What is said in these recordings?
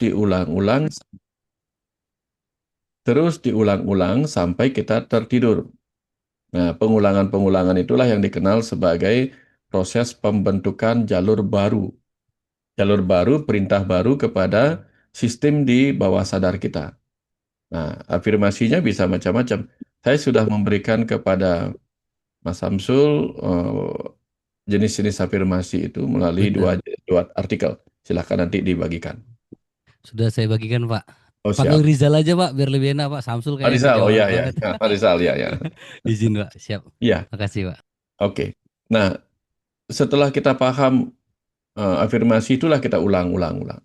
diulang-ulang, terus diulang-ulang sampai kita tertidur. Nah, pengulangan-pengulangan itulah yang dikenal sebagai proses pembentukan jalur baru. Jalur baru, perintah baru kepada sistem di bawah sadar kita. Nah, afirmasinya bisa macam-macam. Saya sudah memberikan kepada Mas Samsul jenis-jenis afirmasi itu melalui Benar. dua artikel. Silahkan nanti dibagikan. Sudah saya bagikan, Pak. Oh, Panggil siap. Rizal aja, Pak, biar lebih enak, Pak. Samsul Pak kayaknya udah Rizal, oh jawab ya, ya, banget. ya. Pak Rizal, ya, ya. Izin, Pak. Siap. Ya, Makasih, Pak. oke. Nah, setelah kita paham afirmasi itulah kita ulang-ulang-ulang.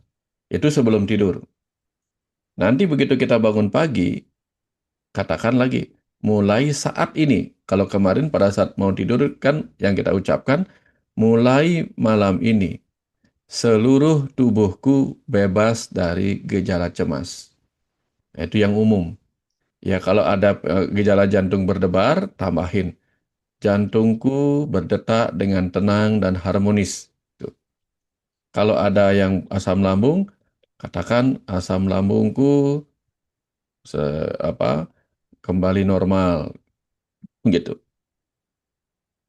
Itu sebelum tidur. Nanti begitu kita bangun pagi, katakan lagi, mulai saat ini. Kalau kemarin pada saat mau tidur kan yang kita ucapkan, mulai malam ini, seluruh tubuhku bebas dari gejala cemas. Nah, itu yang umum. Ya, kalau ada gejala jantung berdebar, tambahin. Jantungku berdetak dengan tenang dan harmonis. Tuh. Kalau ada yang asam lambung, katakan asam lambungku se apa kembali normal gitu.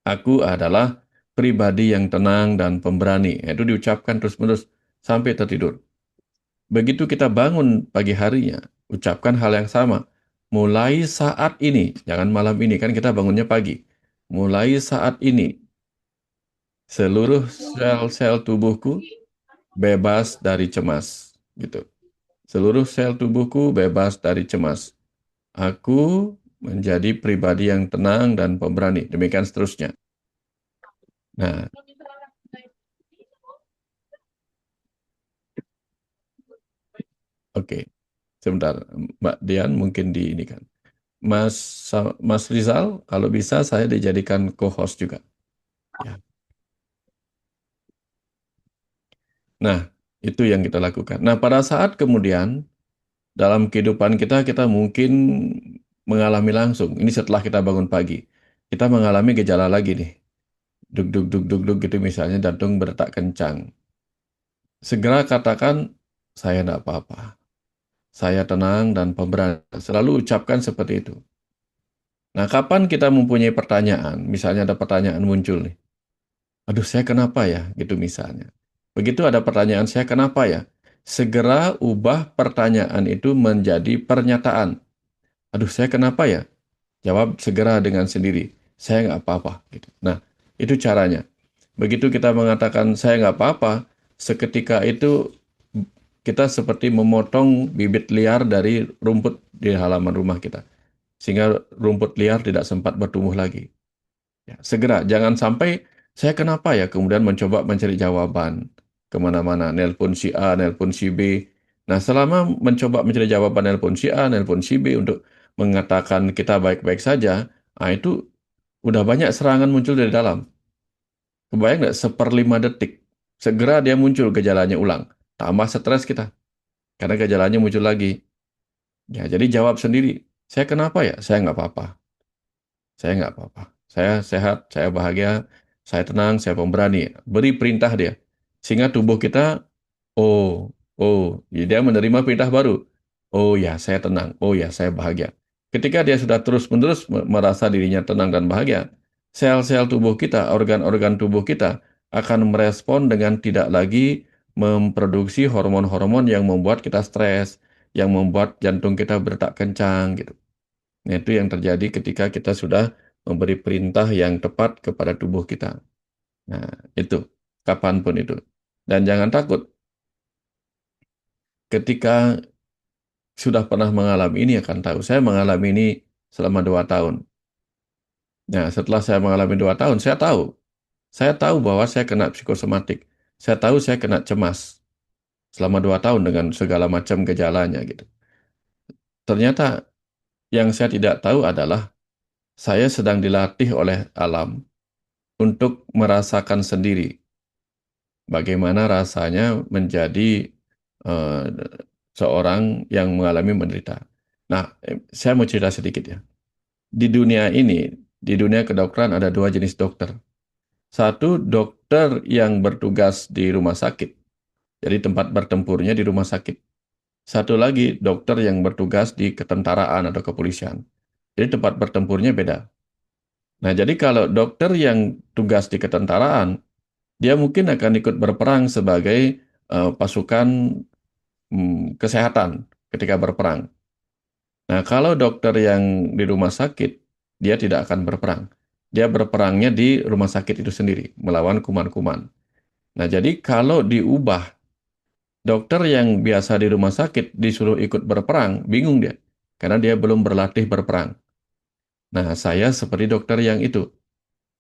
Aku adalah pribadi yang tenang dan pemberani. Itu diucapkan terus-menerus sampai tertidur. Begitu kita bangun pagi harinya, ucapkan hal yang sama. Mulai saat ini, jangan malam ini, kan kita bangunnya pagi. Mulai saat ini, seluruh sel-sel tubuhku bebas dari cemas. Gitu. Seluruh sel tubuhku bebas dari cemas. Aku menjadi pribadi yang tenang dan pemberani. Demikian seterusnya. Nah, oke. Sebentar, Mbak Dian mungkin di ini kan. Mas Rizal, kalau bisa saya dijadikan co-host juga. Ya. Nah, itu yang kita lakukan. Nah, pada saat kemudian dalam kehidupan kita, kita mungkin mengalami langsung. Ini setelah kita bangun pagi. Kita mengalami gejala lagi nih. Duk, duk, duk, duk, duk gitu misalnya jantung berdetak kencang. Segera katakan, saya tidak apa-apa. Saya tenang dan pemberani. Selalu ucapkan seperti itu. Nah, kapan kita mempunyai pertanyaan, misalnya ada pertanyaan muncul nih, aduh saya kenapa ya, gitu misalnya. Begitu ada pertanyaan saya kenapa ya, segera ubah pertanyaan itu menjadi pernyataan. Aduh saya kenapa ya, jawab segera dengan sendiri, saya nggak apa-apa. Gitu. Nah, itu caranya. Begitu kita mengatakan saya nggak apa-apa, seketika itu kita seperti memotong bibit liar dari rumput di halaman rumah kita. Sehingga rumput liar tidak sempat bertumbuh lagi. Ya, segera, jangan sampai saya kenapa ya kemudian mencoba mencari jawaban kemana-mana, nelpon si A, nelpon si B. Nah, selama mencoba mencari jawaban nelpon si A, nelpon si B untuk mengatakan kita baik-baik saja, nah itu udah banyak serangan muncul dari dalam. Kebayang nggak, seperlima detik, segera dia muncul gejalanya ulang. Tambah stres kita, karena gejalanya muncul lagi. Ya, jadi jawab sendiri, saya kenapa ya? Saya nggak apa-apa. Saya nggak apa-apa. Saya sehat, saya bahagia, saya tenang, saya pemberani. Beri perintah dia. Sehingga tubuh kita, oh, oh, ya dia menerima perintah baru. Oh ya, saya tenang. Oh ya, saya bahagia. Ketika dia sudah terus-menerus merasa dirinya tenang dan bahagia, sel-sel tubuh kita, organ-organ tubuh kita akan merespon dengan tidak lagi memproduksi hormon-hormon yang membuat kita stres, yang membuat jantung kita berdetak kencang, gitu. Nah, itu yang terjadi ketika kita sudah memberi perintah yang tepat kepada tubuh kita. Nah, itu kapanpun itu. Dan jangan takut ketika sudah pernah mengalami ini akan tahu. Saya mengalami ini selama 2 tahun. Nah, setelah saya mengalami 2 tahun, saya tahu. Saya tahu bahwa saya kena psikosomatik. Saya tahu saya kena cemas selama 2 tahun dengan segala macam gejalanya gitu. Ternyata yang saya tidak tahu adalah saya sedang dilatih oleh alam untuk merasakan sendiri bagaimana rasanya menjadi eh, seorang yang mengalami menderita. Nah, saya mau cerita sedikit ya. Di dunia ini, di dunia kedokteran ada dua jenis dokter. Satu, dokter yang bertugas di rumah sakit. Jadi tempat bertempurnya di rumah sakit. Satu lagi dokter yang bertugas di ketentaraan atau kepolisian. Jadi tempat bertempurnya beda. Nah, jadi kalau dokter yang tugas di ketentaraan, dia mungkin akan ikut berperang sebagai pasukan kesehatan ketika berperang. Nah, kalau dokter yang di rumah sakit, dia tidak akan berperang. Dia berperangnya di rumah sakit itu sendiri, melawan kuman-kuman. Nah, jadi kalau diubah, dokter yang biasa di rumah sakit disuruh ikut berperang, bingung dia. Karena dia belum berlatih berperang. Nah, saya seperti dokter yang itu,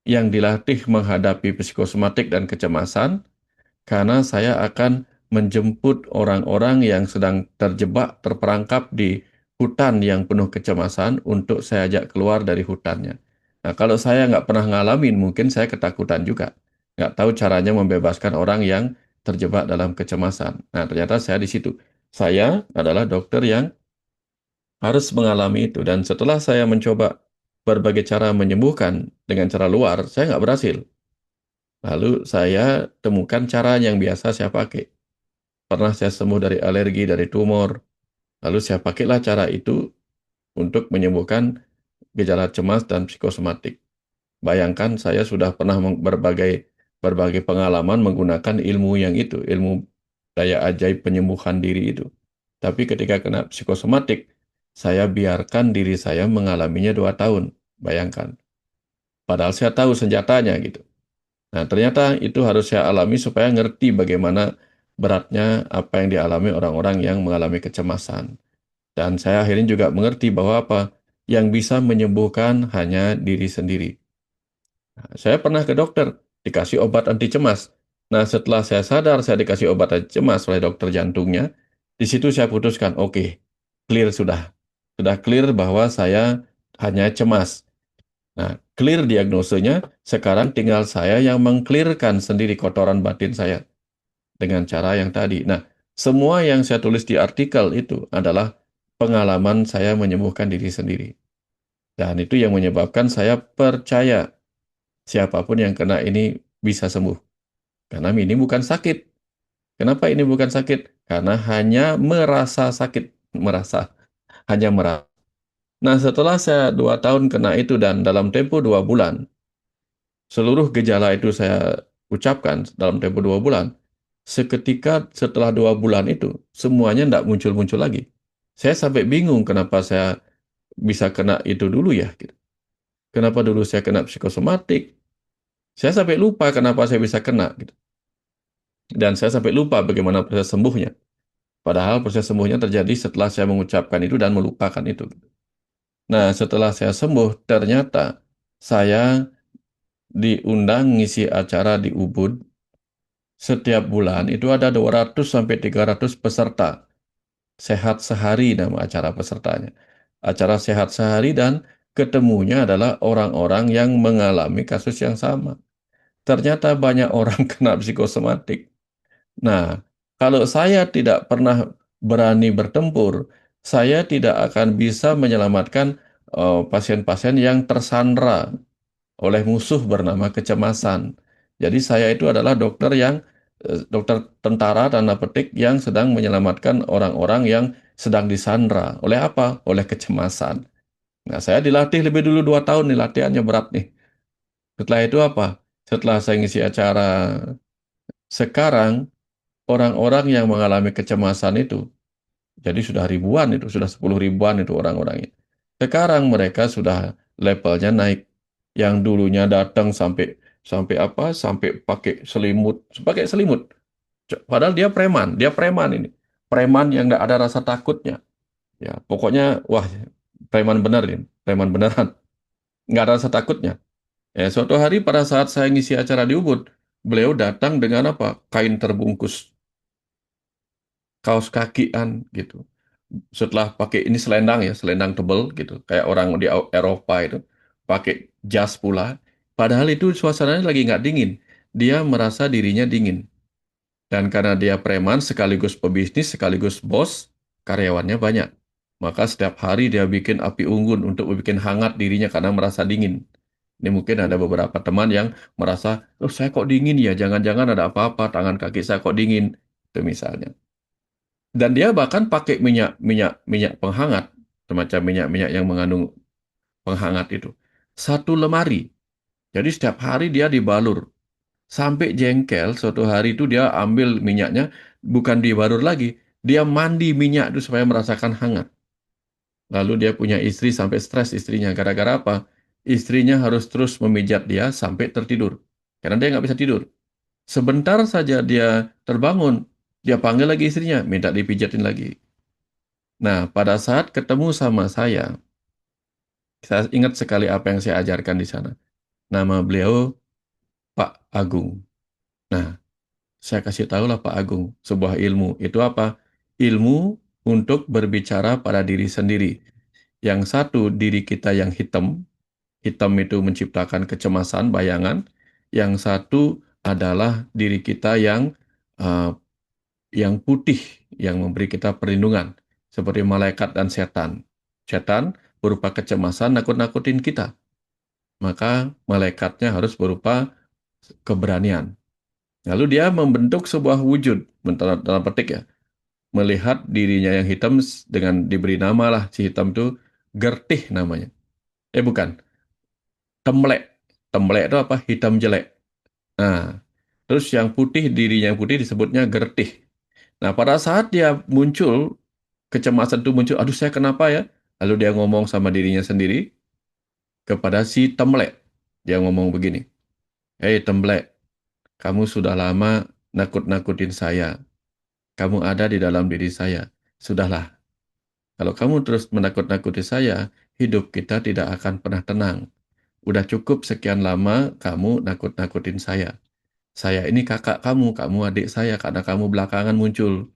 yang dilatih menghadapi psikosomatik dan kecemasan, karena saya akan menjemput orang-orang yang sedang terjebak, terperangkap di hutan yang penuh kecemasan untuk saya ajak keluar dari hutannya. Nah, kalau saya nggak pernah ngalamin, mungkin saya ketakutan juga. Nggak tahu caranya membebaskan orang yang terjebak dalam kecemasan. Nah, ternyata saya di situ. Saya adalah dokter yang harus mengalami itu. Dan setelah saya mencoba berbagai cara menyembuhkan dengan cara luar, saya nggak berhasil. Lalu saya temukan cara yang biasa saya pakai. Pernah saya sembuh dari alergi, dari tumor. Lalu saya pakailah cara itu untuk menyembuhkan gejala cemas dan psikosomatik. Bayangkan saya sudah pernah berbagai berbagai pengalaman menggunakan ilmu yang itu, ilmu daya ajaib penyembuhan diri itu. Tapi ketika kena psikosomatik, saya biarkan diri saya mengalaminya 2 tahun. Bayangkan. Padahal saya tahu senjatanya gitu. Nah, ternyata itu harus saya alami supaya ngerti bagaimana beratnya apa yang dialami orang-orang yang mengalami kecemasan. Dan saya akhirnya juga mengerti bahwa apa yang bisa menyembuhkan hanya diri sendiri. Nah, saya pernah ke dokter, dikasih obat anti cemas. Nah, setelah saya sadar saya dikasih obat anti cemas oleh dokter jantungnya, di situ saya putuskan, oke, clear sudah. Sudah clear bahwa saya hanya cemas. Nah, clear diagnosenya, sekarang tinggal saya yang mengklirkan sendiri kotoran batin saya dengan cara yang tadi. Nah, semua yang saya tulis di artikel itu adalah pengalaman saya menyembuhkan diri sendiri. Dan itu yang menyebabkan saya percaya siapapun yang kena ini bisa sembuh. Karena ini bukan sakit. Kenapa ini bukan sakit? Karena hanya merasa sakit. Merasa. Hanya merasa. Nah, setelah saya 2 tahun kena itu dan dalam tempo 2 bulan, seluruh gejala itu saya ucapkan dalam tempo 2 bulan. Seketika setelah 2 bulan itu, semuanya tidak muncul-muncul lagi. Saya sampai bingung kenapa saya bisa kena itu dulu ya. Gitu. Kenapa dulu saya kena psikosomatik? Saya sampai lupa kenapa saya bisa kena. Gitu. Dan saya sampai lupa bagaimana proses sembuhnya. Padahal proses sembuhnya terjadi setelah saya mengucapkan itu dan melupakan itu. Nah, setelah saya sembuh, ternyata saya diundang ngisi acara di Ubud. Setiap bulan itu ada 200 sampai 300 peserta. Sehat Sehari nama acara pesertanya. Acara Sehat Sehari dan ketemunya adalah orang-orang yang mengalami kasus yang sama. Ternyata banyak orang kena psikosomatik. Nah, kalau saya tidak pernah berani bertempur, saya tidak akan bisa menyelamatkan pasien-pasien yang tersandra oleh musuh bernama kecemasan. Jadi saya itu adalah dokter yang dokter tentara tanda petik yang sedang menyelamatkan orang-orang yang sedang disandra. Oleh apa? Oleh kecemasan. Nah, saya dilatih lebih dulu 2 tahun nih, latihannya berat nih. Setelah itu apa? Setelah saya ngisi acara, sekarang orang-orang yang mengalami kecemasan itu, jadi sudah ribuan itu, sudah 10 ribuan itu orang-orangnya. Sekarang mereka sudah levelnya naik. Yang dulunya datang sampai sampai apa? Sampai pakai selimut. Padahal dia preman ini. Preman yang nggak ada rasa takutnya. Ya, pokoknya wah, preman bener ini, preman beneran. Nggak ada rasa takutnya. Suatu hari pada saat saya ngisi acara di Ubud, beliau datang dengan apa? Kain terbungkus, kaos kakian gitu. Setelah pakai ini selendang ya, selendang tebel gitu, kayak orang di Eropa itu, pakai jas pula. Padahal itu suasananya lagi nggak dingin. Dia merasa dirinya dingin. Dan karena dia preman sekaligus pebisnis sekaligus bos, karyawannya banyak. Maka setiap hari dia bikin api unggun untuk bikin hangat dirinya karena merasa dingin. Ini mungkin ada beberapa teman yang merasa, oh saya kok dingin ya, jangan-jangan ada apa-apa, tangan kaki saya kok dingin. Itu misalnya. Dan dia bahkan pakai minyak minyak minyak penghangat, semacam minyak-minyak yang mengandung penghangat itu. Satu lemari. Jadi setiap hari dia dibalur. Sampai jengkel, suatu hari itu dia ambil minyaknya, bukan dibalur lagi. Dia mandi minyak itu supaya merasakan hangat. Lalu dia punya istri sampai stres istrinya. Gara-gara apa? Istrinya harus terus memijat dia sampai tertidur. Karena dia nggak bisa tidur. Sebentar saja dia terbangun, dia panggil lagi istrinya, minta dipijatin lagi. Nah, pada saat ketemu sama saya ingat sekali apa yang saya ajarkan di sana. Nama beliau Pak Agung. Nah, saya kasih tahu lah Pak Agung, sebuah ilmu. Itu apa? Ilmu untuk berbicara pada diri sendiri. Yang satu, diri kita yang hitam. Hitam itu menciptakan kecemasan, bayangan. Yang satu adalah diri kita uh, yang putih, yang memberi kita perlindungan. Seperti malaikat dan setan. Setan berupa kecemasan, nakut-nakutin kita. Maka malaikatnya harus berupa keberanian. Lalu dia membentuk sebuah wujud, dalam petik ya, melihat dirinya yang hitam dengan diberi nama lah, si hitam itu Gertih namanya. Bukan, Temlek. Temlek itu apa? Hitam jelek. Nah, terus yang putih, dirinya yang putih disebutnya Gertih. Nah, pada saat dia muncul, kecemasan itu muncul, aduh saya kenapa ya? Lalu dia ngomong sama dirinya sendiri kepada si Temlek. Dia ngomong begini, hei Temlek, kamu sudah lama nakut-nakutin saya. Kamu ada di dalam diri saya. Sudahlah, kalau kamu terus menakut-nakuti saya, hidup kita tidak akan pernah tenang. Udah cukup sekian lama kamu nakut-nakutin saya. Saya ini kakak kamu adik saya karena kamu belakangan muncul.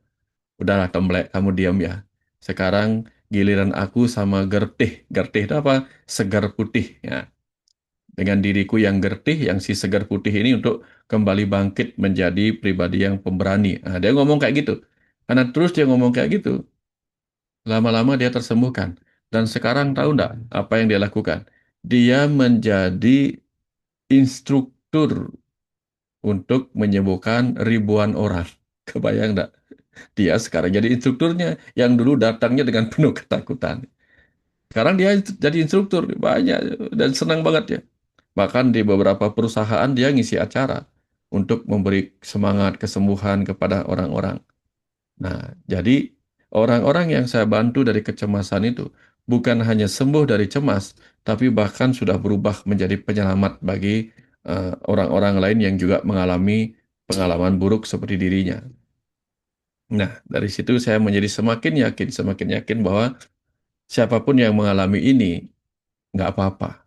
Udahlah Temblek, kamu diam ya. Sekarang giliran aku sama Gertih. Gertih itu apa? Segar putih. Ya. Dengan diriku yang gertih, yang si segar putih ini untuk kembali bangkit menjadi pribadi yang pemberani. Nah, dia ngomong kayak gitu. Karena terus dia ngomong kayak gitu, lama-lama dia tersembuhkan. Dan sekarang tahu nggak apa yang dia lakukan? Dia menjadi instruktur untuk menyembuhkan ribuan orang. Kebayang nggak? Dia sekarang jadi instrukturnya yang dulu datangnya dengan penuh ketakutan. Sekarang dia jadi instruktur banyak dan senang banget ya. Bahkan di beberapa perusahaan dia ngisi acara untuk memberi semangat kesembuhan kepada orang-orang. Nah, jadi orang-orang yang saya bantu dari kecemasan itu bukan hanya sembuh dari cemas, tapi bahkan sudah berubah menjadi penyelamat bagi orang-orang lain yang juga mengalami pengalaman buruk seperti dirinya. Nah, dari situ saya menjadi semakin yakin bahwa siapapun yang mengalami ini nggak apa-apa.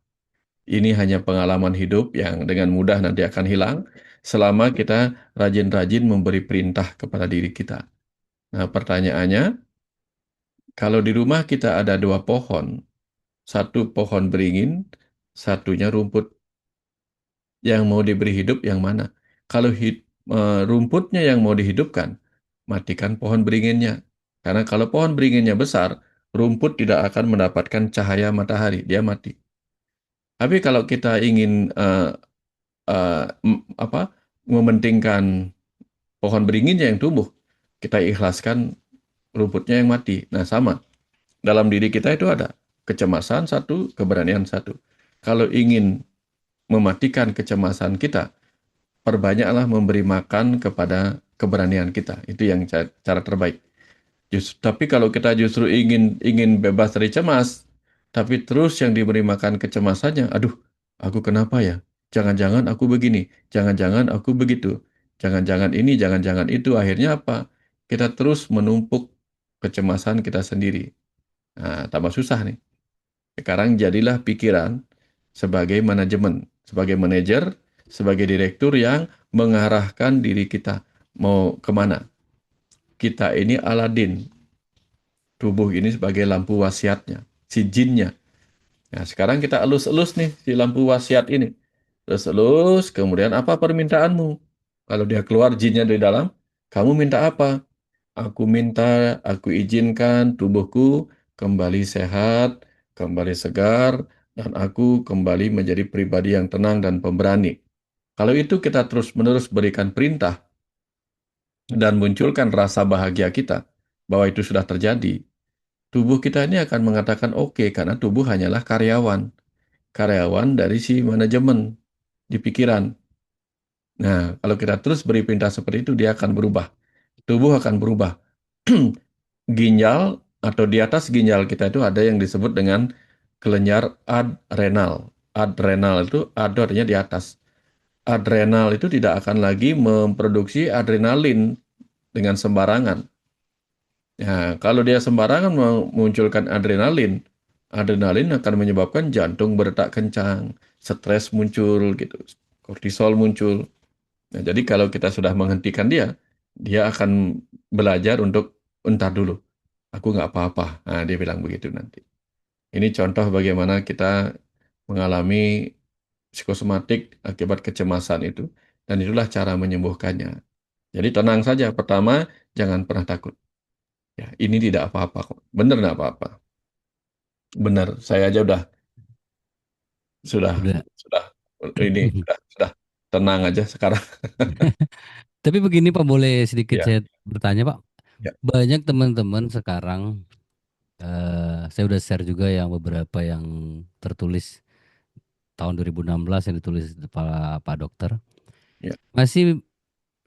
Ini hanya pengalaman hidup yang dengan mudah nanti akan hilang selama kita rajin-rajin memberi perintah kepada diri kita. Nah, pertanyaannya, kalau di rumah kita ada dua pohon, satu pohon beringin, satunya rumput, yang mau diberi hidup yang mana? Kalau rumputnya yang mau dihidupkan, matikan pohon beringinnya. Karena kalau pohon beringinnya besar, rumput tidak akan mendapatkan cahaya matahari, dia mati. Tapi kalau kita ingin eh, apa mementingkan pohon beringinnya yang tumbuh, kita ikhlaskan rumputnya yang mati. Nah, sama. Dalam diri kita itu ada kecemasan satu, keberanian satu. Kalau ingin mematikan kecemasan kita, perbanyaklah memberi makan kepada keberanian kita. Itu yang cara terbaik. Tapi kalau kita justru ingin ingin bebas dari cemas, tapi terus yang diberi makan kecemasannya, aduh, aku kenapa ya? Jangan-jangan aku begini, jangan-jangan aku begitu, jangan-jangan ini, jangan-jangan itu. Akhirnya apa? Kita terus menumpuk kecemasan kita sendiri. Nah, tambah susah nih. Sekarang jadilah pikiran sebagai manajemen, sebagai manajer, sebagai direktur yang mengarahkan diri kita mau kemana. Kita ini Aladin, tubuh ini sebagai lampu wasiatnya, si jinnya. Nah, sekarang kita elus-elus nih si lampu wasiat ini. Elus-elus, kemudian apa permintaanmu? Kalau dia keluar jinnya dari dalam, kamu minta apa? Aku minta, aku izinkan tubuhku kembali sehat, kembali segar, dan aku kembali menjadi pribadi yang tenang dan pemberani. Kalau itu kita terus-menerus berikan perintah dan munculkan rasa bahagia kita, bahwa itu sudah terjadi, tubuh kita ini akan mengatakan oke, karena tubuh hanyalah karyawan, karyawan dari si manajemen di pikiran. Nah, kalau kita terus beri perintah seperti itu, dia akan berubah. Tubuh akan berubah. Ginjal atau di atas ginjal kita itu ada yang disebut dengan kelenjar adrenal. Adrenal itu ad artinya di atas. Adrenal itu tidak akan lagi memproduksi adrenalin dengan sembarangan. Nah, kalau dia sembarangan memunculkan adrenalin, adrenalin akan menyebabkan jantung berdetak kencang, stres muncul gitu, kortisol muncul. Nah, jadi kalau kita sudah menghentikan dia, dia akan belajar untuk entar dulu, aku nggak apa-apa. Nah, dia bilang begitu nanti. Ini contoh bagaimana kita mengalami psikosomatik akibat kecemasan itu, dan itulah cara menyembuhkannya. Jadi tenang saja. Pertama, jangan pernah takut. Ya, ini tidak apa-apa kok. Bener nggak apa-apa. Bener, saya aja sudah Udah. sudah sudah tenang aja sekarang. Tapi begini Pak, boleh sedikit Ya, saya bertanya Pak. ya, Banyak teman-teman sekarang, saya udah share juga yang beberapa yang tertulis tahun 2016 yang ditulis Pak Dokter. ya. Masih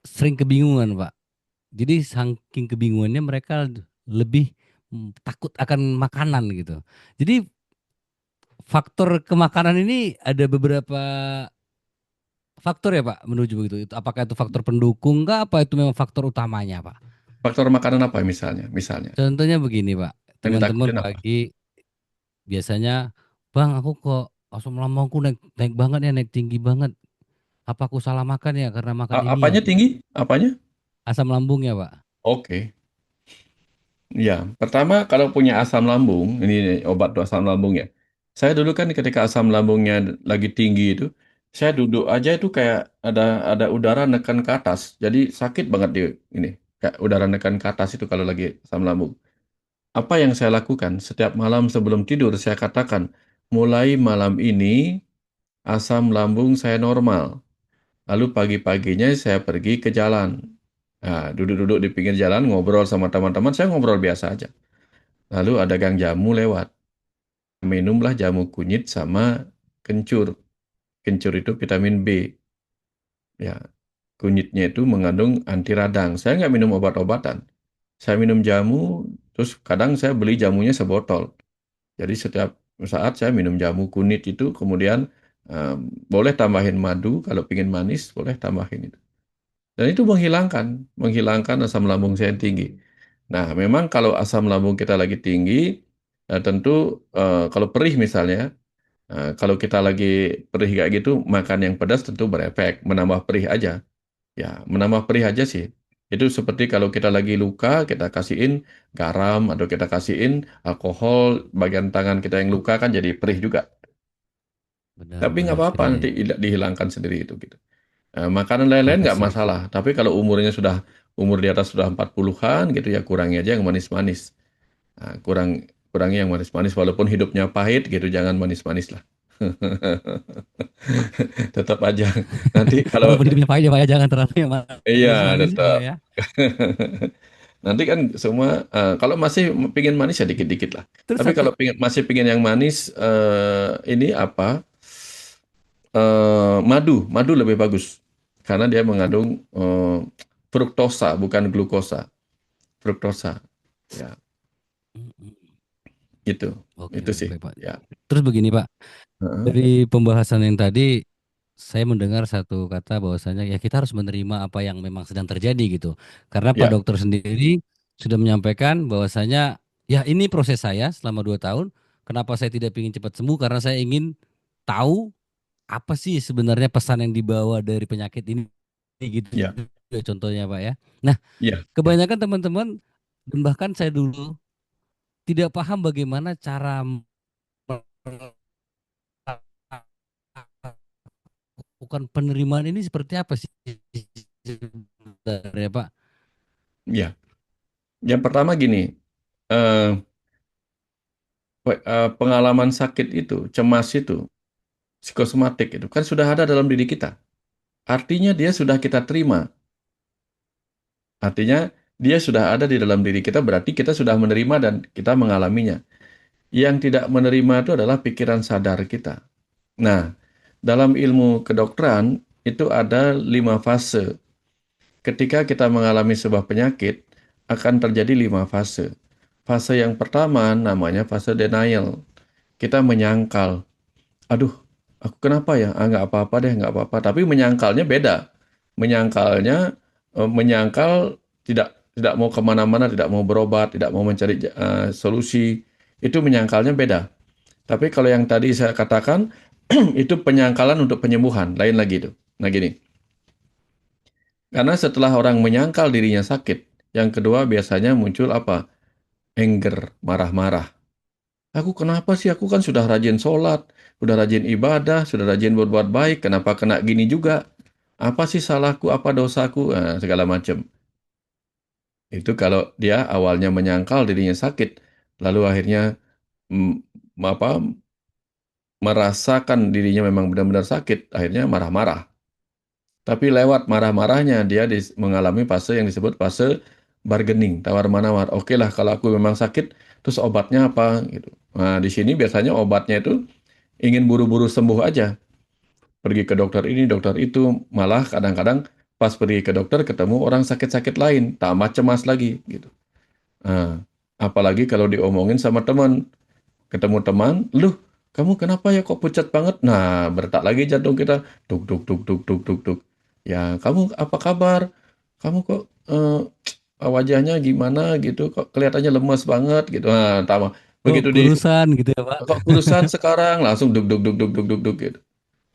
sering kebingungan Pak. Jadi saking kebingungannya mereka lebih takut akan makanan gitu. Jadi faktor kemakanan ini ada beberapa faktor ya Pak menuju begitu. Apakah itu faktor pendukung nggak? Apa itu memang faktor utamanya Pak? Faktor makanan apa misalnya? Misalnya, Contohnya begini Pak, yang teman-teman ditakutin apa? pagi biasanya, Bang aku kok asam lambungku naik naik banget ya, naik tinggi banget. Apa aku salah makan ya karena makan ini ya Apanya gitu. tinggi? Apanya? Asam lambung ya Pak. Oke. Ya, pertama kalau punya asam lambung, ini nih, obat untuk asam lambung ya. Saya dulu kan ketika asam lambungnya lagi tinggi itu, saya duduk aja itu kayak ada udara nekan ke atas. Jadi sakit banget di ini. Kayak udara nekan ke atas itu kalau lagi asam lambung. Apa yang saya lakukan? Setiap malam sebelum tidur saya katakan, mulai malam ini asam lambung saya normal. Lalu pagi-paginya saya pergi ke jalan. Nah, duduk-duduk di pinggir jalan, ngobrol sama teman-teman, saya ngobrol biasa aja. Lalu ada gang jamu lewat. Minumlah jamu kunyit sama kencur. Kencur itu vitamin B. Ya, kunyitnya itu mengandung anti radang. Saya nggak minum obat-obatan. Saya minum jamu, terus kadang saya beli jamunya sebotol. Jadi setiap saat saya minum jamu kunyit itu, kemudian eh, boleh tambahin madu, kalau pingin manis, boleh tambahin itu. Dan itu menghilangkan asam lambung saya yang tinggi. Nah, memang kalau asam lambung kita lagi tinggi, tentu kalau perih misalnya, kalau kita lagi perih kayak gitu, makan yang pedas tentu berefek, menambah perih aja. Ya, menambah perih aja sih. Itu seperti kalau kita lagi luka, kita kasihin garam atau kita kasihin alkohol, bagian tangan kita yang luka kan jadi perih juga. Tapi nggak Benar-benar apa-apa, sekali. nanti dihilangkan sendiri itu gitu. Makanan lain-lain nggak Makasih. masalah. Tapi kalau umurnya sudah umur di atas sudah 40-an gitu ya kurangi aja yang manis-manis. Kurang kurangi yang manis-manis walaupun hidupnya pahit gitu jangan manis-manis lah. Tetap aja. Nanti kalau Walaupun hidupnya pahit ya Pak ya, jangan terlalu yang iya manis-manis ya tetap. Pak ya. Nanti kan semua kalau masih pingin manis ya dikit-dikit lah. Terus Tapi satu, kalau masih pingin yang manis ini apa? Madu lebih bagus karena dia mengandung fruktosa bukan glukosa. Fruktosa. Ya, itu. oke Itu oke sih. baik Pak. Ya. Terus begini Pak, Heeh. dari pembahasan yang tadi saya mendengar satu kata bahwasanya ya kita harus menerima apa yang memang sedang terjadi gitu. Karena Pak Ya, Dokter sendiri sudah menyampaikan bahwasanya ya ini proses saya selama 2 tahun. Kenapa saya tidak ingin cepat sembuh? Karena saya ingin tahu apa sih sebenarnya pesan yang dibawa dari penyakit ini gitu ya, ya contohnya Pak ya. Nah, ya, ya, kebanyakan teman-teman dan bahkan saya dulu tidak paham bagaimana cara melakukan penerimaan ini seperti apa sih sebenarnya Pak? ya. Yang pertama gini, eh, pengalaman sakit itu, cemas itu, psikosomatik itu kan sudah ada dalam diri kita. Artinya dia sudah kita terima. Artinya Dia sudah ada di dalam diri kita, berarti kita sudah menerima dan kita mengalaminya. Yang tidak menerima itu adalah pikiran sadar kita. Nah, dalam ilmu kedokteran itu ada 5 fase. Ketika kita mengalami sebuah penyakit, akan terjadi 5 fase. Fase yang pertama namanya fase denial. Kita menyangkal, aduh, aku kenapa ya? Ah, nggak apa-apa deh, nggak apa-apa. Tapi menyangkalnya beda. Menyangkalnya, menyangkal tidak mau kemana-mana, tidak mau berobat, tidak mau mencari solusi. Itu menyangkalnya beda. Tapi kalau yang tadi saya katakan, itu penyangkalan untuk penyembuhan, lain lagi itu. Nah gini, karena setelah orang menyangkal dirinya sakit, yang kedua biasanya muncul apa? Anger, marah-marah. Aku kenapa sih? Aku kan sudah rajin sholat, sudah rajin ibadah, sudah rajin berbuat baik. Kenapa kena gini juga? Apa sih salahku? Apa dosaku? Nah, segala macam. Itu kalau dia awalnya menyangkal dirinya sakit, lalu akhirnya apa merasakan dirinya memang benar-benar sakit, akhirnya marah-marah. Tapi lewat marah-marahnya dia mengalami fase yang disebut fase bargaining, tawar-menawar. Oke lah kalau aku memang sakit, terus obatnya apa? Gitu. Nah, di sini biasanya obatnya itu ingin buru-buru sembuh aja. Pergi ke dokter ini, dokter itu, malah kadang-kadang pas pergi ke dokter ketemu orang sakit-sakit lain, tambah cemas lagi gitu. Nah, apalagi kalau diomongin sama teman, ketemu teman, "Luh, kamu kenapa ya kok pucat banget?" Nah, bertak lagi jantung kita, duk duk duk duk duk duk duk. Ya, kamu apa kabar? Kamu kok wajahnya gimana gitu, kok kelihatannya lemas banget gitu. Nah, tambah Oh, begitu di kurusan gitu ya, Pak. kok kurusan sekarang langsung duk duk duk duk duk duk duk gitu.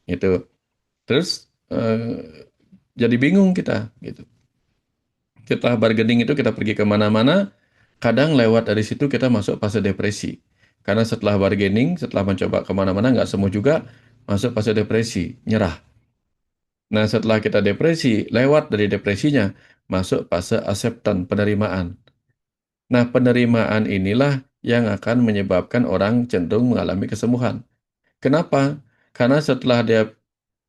Gitu. Terus jadi bingung kita gitu. Kita bargaining itu kita pergi kemana-mana, kadang lewat dari situ kita masuk fase depresi. Karena setelah bargaining, setelah mencoba kemana-mana nggak semua juga, masuk fase depresi, nyerah. Nah setelah kita depresi, lewat dari depresinya, masuk fase acceptance, penerimaan. Nah penerimaan inilah yang akan menyebabkan orang cenderung mengalami kesembuhan. Kenapa? Karena setelah dia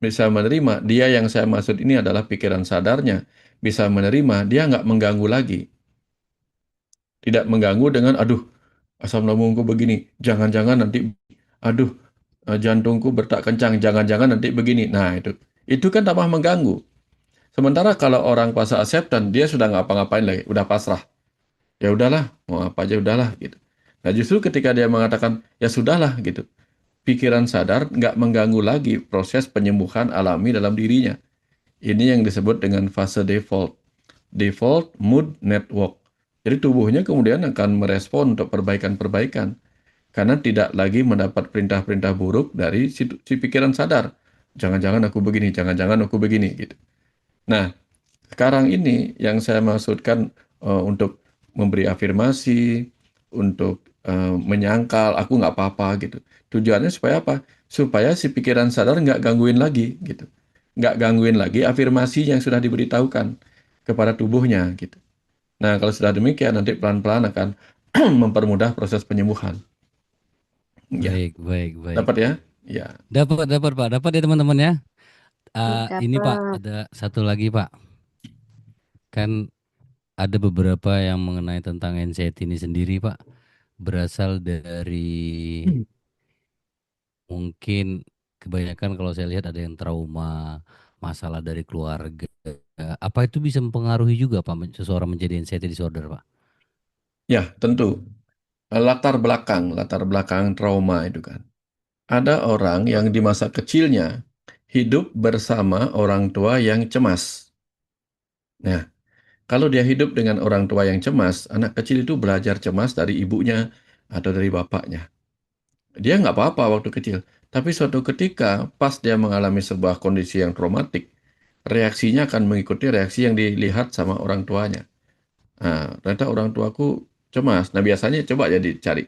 bisa menerima, dia yang saya maksud ini adalah pikiran sadarnya, bisa menerima, dia nggak mengganggu lagi. Tidak mengganggu dengan, aduh, asam lambungku begini, jangan-jangan nanti, aduh, jantungku bertak kencang, jangan-jangan nanti begini. Nah, itu kan tambah mengganggu. Sementara kalau orang fase acceptance, dia sudah nggak apa-ngapain lagi, udah pasrah. Ya udahlah, mau apa aja udahlah gitu. Nah, justru ketika dia mengatakan, ya sudahlah gitu, pikiran sadar nggak mengganggu lagi proses penyembuhan alami dalam dirinya. Ini yang disebut dengan fase default. Default mood network. Jadi tubuhnya kemudian akan merespon untuk perbaikan-perbaikan karena tidak lagi mendapat perintah-perintah buruk dari si pikiran sadar. Jangan-jangan aku begini, jangan-jangan aku begini gitu. Nah, sekarang ini yang saya maksudkan untuk memberi afirmasi, untuk menyangkal aku nggak apa-apa gitu. Tujuannya supaya apa? Supaya si pikiran sadar nggak gangguin lagi gitu. Nggak gangguin lagi afirmasi yang sudah diberitahukan kepada tubuhnya gitu. Nah, kalau sudah demikian nanti pelan-pelan akan mempermudah proses penyembuhan. Ya, Baik, baik, baik. dapat ya? Ya. Dapat, dapat, Pak. Dapat ya, teman-teman ya. Ini Pak, Dapat. ada satu lagi Pak. Kan ada beberapa yang mengenai tentang anxiety ini sendiri Pak. Berasal dari mungkin kebanyakan kalau saya lihat ada yang trauma, masalah dari keluarga. Apa itu bisa mempengaruhi juga Pak seseorang menjadi anxiety disorder Pak? Ya, tentu. Latar belakang trauma itu kan. Ada orang yang di masa kecilnya hidup bersama orang tua yang cemas. Nah, kalau dia hidup dengan orang tua yang cemas, anak kecil itu belajar cemas dari ibunya atau dari bapaknya. Dia nggak apa-apa waktu kecil, tapi suatu ketika pas dia mengalami sebuah kondisi yang traumatik, reaksinya akan mengikuti reaksi yang dilihat sama orang tuanya. Nah, ternyata orang tuaku cemas. Nah, biasanya coba dicari.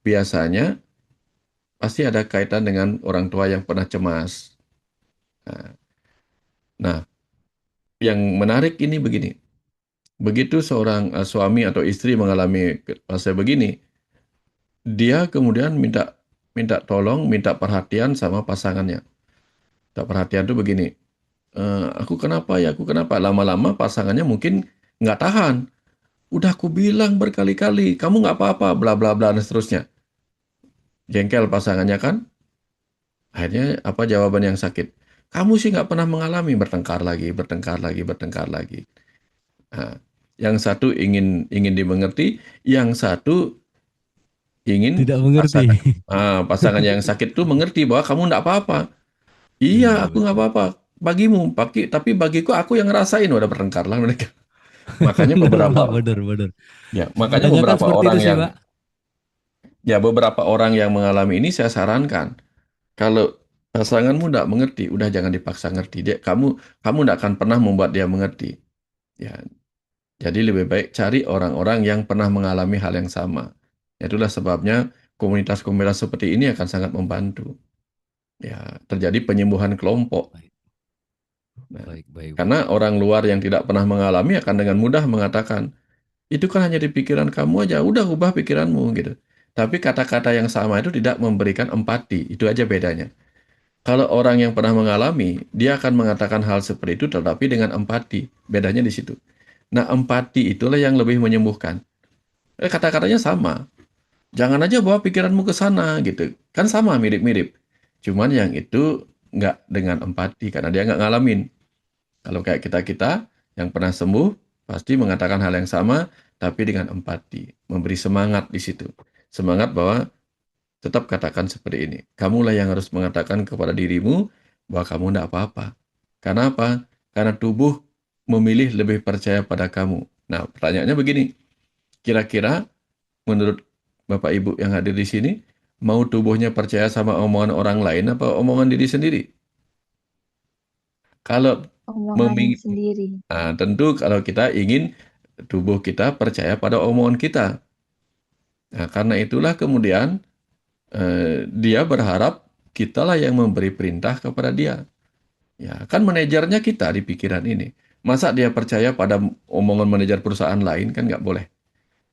Biasanya pasti ada kaitan dengan orang tua yang pernah cemas. Nah, nah, yang menarik ini begini. Begitu seorang suami atau istri mengalami fase begini, dia kemudian minta minta tolong, minta perhatian sama pasangannya. Minta perhatian tuh begini, aku kenapa ya, aku kenapa? Lama-lama pasangannya mungkin nggak tahan. Udah aku bilang berkali-kali, kamu nggak apa-apa, bla bla bla dan seterusnya. Jengkel pasangannya kan? Akhirnya apa jawaban yang sakit? Kamu sih nggak pernah mengalami bertengkar lagi, bertengkar lagi, bertengkar lagi. Nah, yang satu ingin ingin dimengerti, yang satu ingin Tidak mengerti. pasangan yang sakit itu mengerti bahwa kamu nggak apa-apa. Iya, Iya, aku nggak betul. apa-apa. Bagimu, tapi bagiku aku yang ngerasain udah bertengkar lah mereka. Makanya Bener, Pak, beberapa bener, bener. ya, makanya Kebanyakan beberapa seperti itu orang sih, yang Pak. beberapa orang yang mengalami ini saya sarankan kalau pasanganmu tidak mengerti, udah jangan dipaksa ngerti. Kamu tidak akan pernah membuat dia mengerti. Ya, jadi lebih baik cari orang-orang yang pernah mengalami hal yang sama. Itulah sebabnya komunitas-komunitas seperti ini akan sangat membantu. Ya, terjadi penyembuhan kelompok. Baik, Nah, baik, baik, Pak. karena orang luar yang tidak pernah mengalami akan dengan mudah mengatakan, itu kan hanya di pikiran kamu aja, udah ubah pikiranmu gitu. Tapi kata-kata yang sama itu tidak memberikan empati, itu aja bedanya. Kalau orang yang pernah mengalami, dia akan mengatakan hal seperti itu tetapi dengan empati. Bedanya di situ. Nah, empati itulah yang lebih menyembuhkan. Kata-katanya sama. Jangan aja bawa pikiranmu ke sana gitu. Kan sama, mirip-mirip. Cuman yang itu nggak dengan empati karena dia nggak ngalamin. Kalau kayak kita-kita yang pernah sembuh, pasti mengatakan hal yang sama, tapi dengan empati. Memberi semangat di situ. Semangat bahwa tetap katakan seperti ini. Kamulah yang harus mengatakan kepada dirimu bahwa kamu tidak apa-apa. Karena apa? Karena tubuh memilih lebih percaya pada kamu. Nah, pertanyaannya begini. Kira-kira menurut Bapak Ibu yang hadir di sini, mau tubuhnya percaya sama omongan orang lain apa omongan diri sendiri? Kalau Omongan meming sendiri. tentu kalau kita ingin tubuh kita percaya pada omongan kita. Nah, karena itulah kemudian dia berharap kitalah yang memberi perintah kepada dia. Ya, kan manajernya kita di pikiran ini. Masa dia percaya pada omongan manajer perusahaan lain? Kan nggak boleh.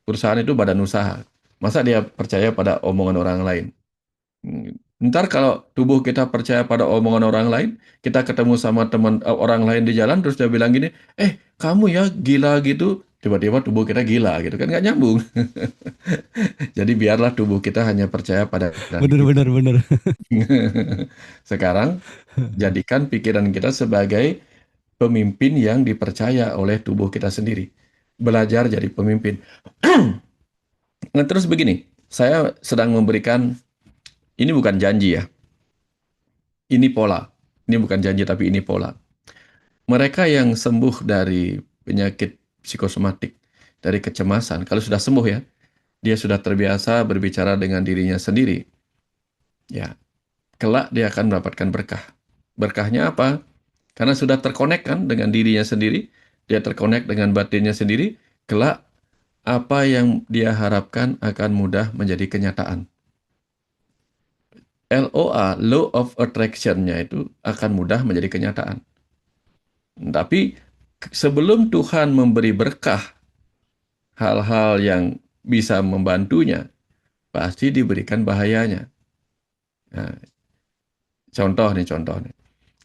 Perusahaan itu badan usaha. Masa dia percaya pada omongan orang lain? Hmm, Ntar kalau tubuh kita percaya pada omongan orang lain, kita ketemu sama teman orang lain di jalan, terus dia bilang gini, kamu ya gila gitu, tiba-tiba tubuh kita gila gitu kan nggak nyambung. Jadi biarlah tubuh kita hanya percaya pada pikiran Bener, kita. bener, bener. Sekarang jadikan pikiran kita sebagai pemimpin yang dipercaya oleh tubuh kita sendiri. Belajar jadi pemimpin. Nah, terus begini, saya sedang memberikan, ini bukan janji ya, ini pola. Ini bukan janji tapi ini pola. Mereka yang sembuh dari penyakit psikosomatik, dari kecemasan, kalau sudah sembuh ya, dia sudah terbiasa berbicara dengan dirinya sendiri. Ya, kelak dia akan mendapatkan berkah. Berkahnya apa? Karena sudah terkonek kan dengan dirinya sendiri, dia terkonek dengan batinnya sendiri, kelak apa yang dia harapkan akan mudah menjadi kenyataan. LOA, Law of Attraction-nya itu akan mudah menjadi kenyataan. Tapi sebelum Tuhan memberi berkah, hal-hal yang bisa membantunya, pasti diberikan bahayanya. Nah, contoh nih.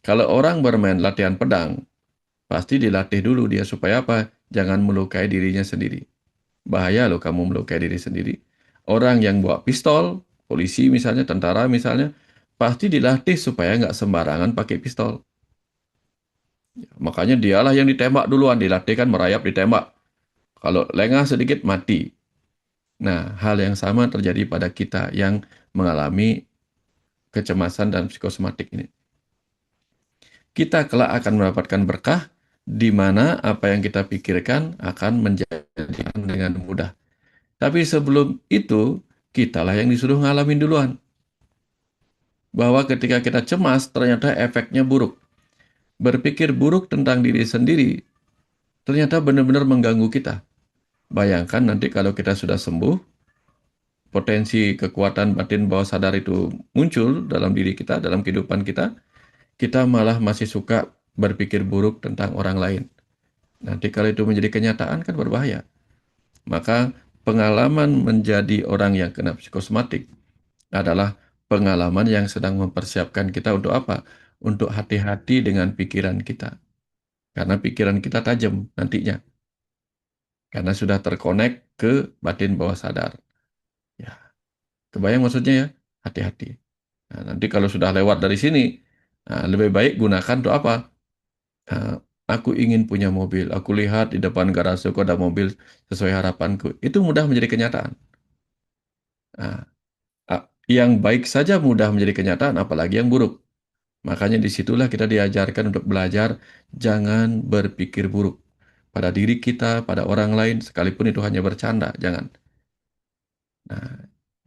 Kalau orang bermain latihan pedang, pasti dilatih dulu dia supaya apa? Jangan melukai dirinya sendiri. Bahaya loh kamu melukai diri sendiri. Orang yang bawa pistol, polisi misalnya, tentara misalnya, pasti dilatih supaya nggak sembarangan pakai pistol. Makanya dialah yang ditembak duluan, dilatih kan merayap ditembak. Kalau lengah sedikit mati. Nah, hal yang sama terjadi pada kita yang mengalami kecemasan dan psikosomatik ini. Kita kelak akan mendapatkan berkah di mana apa yang kita pikirkan akan menjadikan dengan mudah. Tapi sebelum itu, kitalah yang disuruh ngalamin duluan. Bahwa ketika kita cemas, ternyata efeknya buruk. Berpikir buruk tentang diri sendiri, ternyata benar-benar mengganggu kita. Bayangkan nanti kalau kita sudah sembuh, potensi kekuatan batin bawah sadar itu muncul dalam diri kita, dalam kehidupan kita, kita malah masih suka berpikir buruk tentang orang lain. Nanti kalau itu menjadi kenyataan kan berbahaya. Maka pengalaman menjadi orang yang kena psikosomatik adalah pengalaman yang sedang mempersiapkan kita untuk apa? Untuk hati-hati dengan pikiran kita. Karena pikiran kita tajam nantinya. karena sudah terkonek ke batin bawah sadar. Ya, kebayang maksudnya ya? Hati-hati. Nah, nanti kalau sudah lewat dari sini, nah, lebih baik gunakan untuk apa? Nah, aku ingin punya mobil. Aku lihat di depan garaseku ada mobil sesuai harapanku. Itu mudah menjadi kenyataan. Nah, yang baik saja mudah menjadi kenyataan, apalagi yang buruk. Makanya disitulah kita diajarkan untuk belajar jangan berpikir buruk pada diri kita, pada orang lain, sekalipun itu hanya bercanda. Jangan. Nah,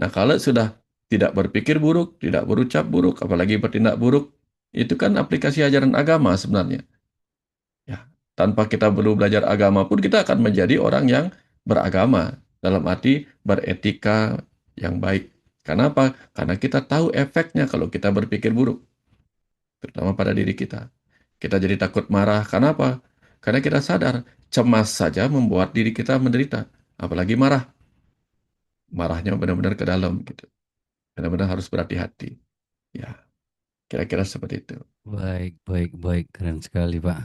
nah, kalau sudah tidak berpikir buruk, tidak berucap buruk, apalagi bertindak buruk, itu kan aplikasi ajaran agama sebenarnya. Ya, tanpa kita perlu belajar agama pun kita akan menjadi orang yang beragama, dalam arti beretika yang baik. Kenapa? Karena kita tahu efeknya kalau kita berpikir buruk, terutama pada diri kita. Kita jadi takut marah. Kenapa? Karena kita sadar cemas saja membuat diri kita menderita, apalagi marah. Marahnya benar-benar ke dalam gitu. Benar-benar harus berhati-hati. Ya, kira-kira seperti itu. Baik, baik, baik. Keren sekali, Pak.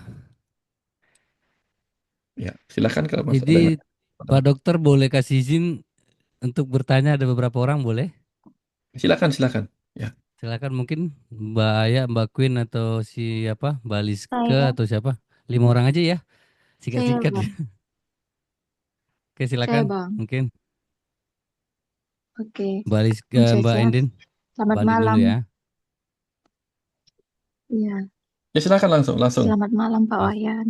Ya, silakan kalau Mas ada yang Jadi, Pak Dokter boleh kasih izin untuk bertanya ada beberapa orang, boleh? silakan, silakan. Ya, Silakan mungkin Mbak Aya, Mbak Queen atau siapa, Mbak Liske Saya, atau siapa? 5 orang aja ya, saya singkat-singkat. bang, Oke, saya silakan. bang. Mungkin Oke, Mbak Liske, Om Mbak Cecep. Endin, Selamat balik dulu malam. ya. Iya, ya silakan langsung, langsung. selamat malam Pak Mas. Wayan.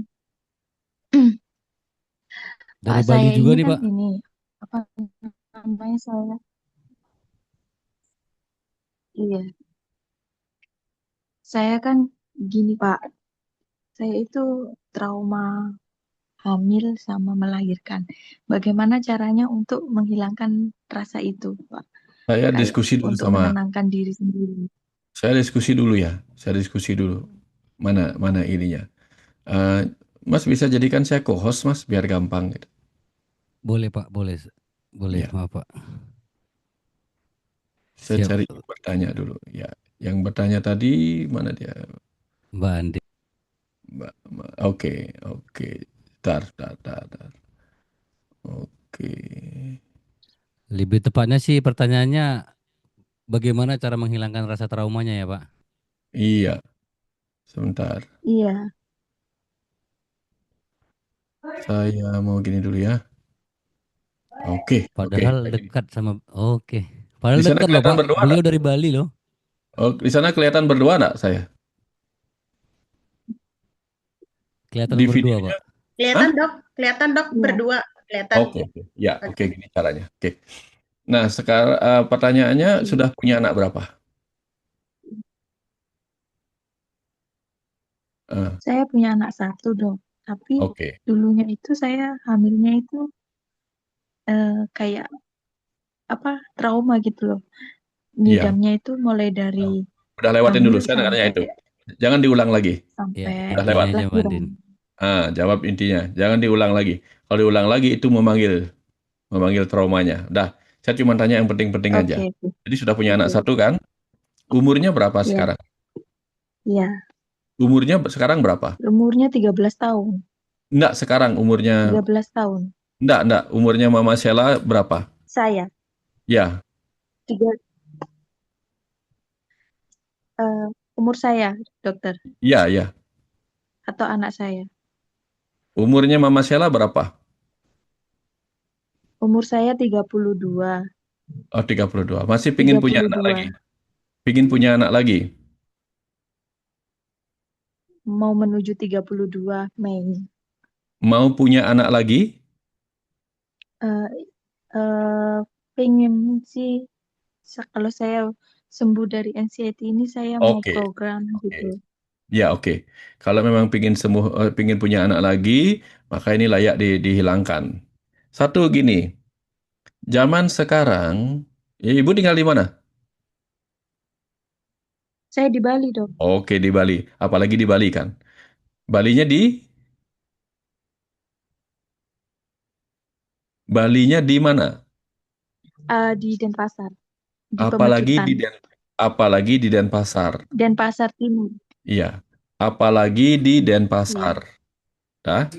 Pak, Dari Bali saya juga ini nih kan Pak. ini apa namanya saya? Iya, saya kan gini Pak. Saya itu trauma hamil sama melahirkan. Bagaimana caranya untuk menghilangkan rasa itu, Pak? Saya Kayak diskusi dulu untuk sama, menenangkan diri sendiri. saya diskusi dulu ya. Saya diskusi dulu. Mana mana ininya. Eh, Mas bisa jadikan saya co-host Mas biar gampang gitu. Boleh Pak, boleh. Boleh, Ya, maaf Pak. saya Siap, cari yang bertanya dulu. Ya, yang bertanya tadi mana dia? Mbak Andi. Oke, oke. Tar, tar, tar, tar. Oke. Lebih tepatnya sih pertanyaannya bagaimana cara menghilangkan rasa traumanya ya Pak? Iya, sebentar. Iya, Saya mau gini dulu ya. Oke, oke. Padahal Kayak gini. dekat sama, oke. Padahal Di sana dekat loh kelihatan Pak. berdua Beliau nggak? dari Bali loh. Oh, di sana kelihatan berdua nggak saya? Kelihatan Di berdua videonya? Pak. Hah? Kelihatan dok iya, berdua, kelihatan. Oke, oke. Ya, oke Oke. gini caranya. Oke. Nah, sekarang pertanyaannya iya. sudah punya anak berapa? Eh, Saya punya anak satu dong. Tapi oke. dulunya itu saya hamilnya itu kayak apa trauma gitu loh. Iya. Ngidamnya itu mulai dari Nah, udah lewatin dulu. hamil Saya dengarnya sampai itu. Jangan diulang lagi. Ya, sampai Udah intinya lewat. aja Mbak lahiran. Andin. Jawab intinya. Jangan diulang lagi. Kalau diulang lagi itu memanggil, memanggil traumanya. Udah. Saya cuma tanya yang penting-penting aja. Oke, oke, Jadi sudah punya anak oke. satu kan? Umurnya berapa Iya, sekarang? iya. Umurnya sekarang berapa? Umurnya 13 tahun. Enggak, sekarang umurnya. 13 tahun. Enggak. Umurnya Mama Sheila berapa? Saya Ya, tiga eh, umur saya, dokter, iya. atau anak saya. Umurnya Mama Sheila berapa? Umur saya 32. Oh, 32. Masih pingin tiga punya puluh anak dua. lagi? Pingin punya anak lagi? Mau menuju 32 Mei. Mau punya anak lagi? Eh, pengen sih kalau saya sembuh dari anxiety ini saya mau Oke, program oke. gitu. Ya, oke. Kalau memang pingin sembuh, pingin punya anak lagi, maka ini layak dihilangkan. Satu gini, zaman sekarang, ya, Ibu tinggal di mana? Saya di Bali, dok. Oke, di Bali. Apalagi di Bali kan? Balinya di Balinya di mana? Di Denpasar, di Apalagi Pemecutan, apalagi di Denpasar. Denpasar Timur. Iya. Apalagi di Iya, Denpasar. Dah?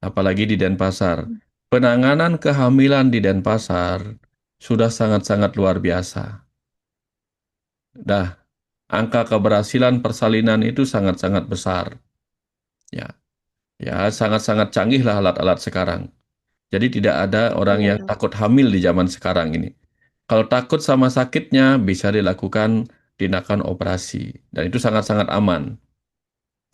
Apalagi di Denpasar. penanganan kehamilan di Denpasar sudah sangat-sangat luar biasa. Dah, angka keberhasilan persalinan itu sangat-sangat besar. Ya, ya sangat-sangat canggih lah alat-alat sekarang. Jadi tidak ada orang Iya yang dok. takut hamil di zaman sekarang ini. Kalau takut sama sakitnya, bisa dilakukan tindakan operasi. Dan itu sangat-sangat aman.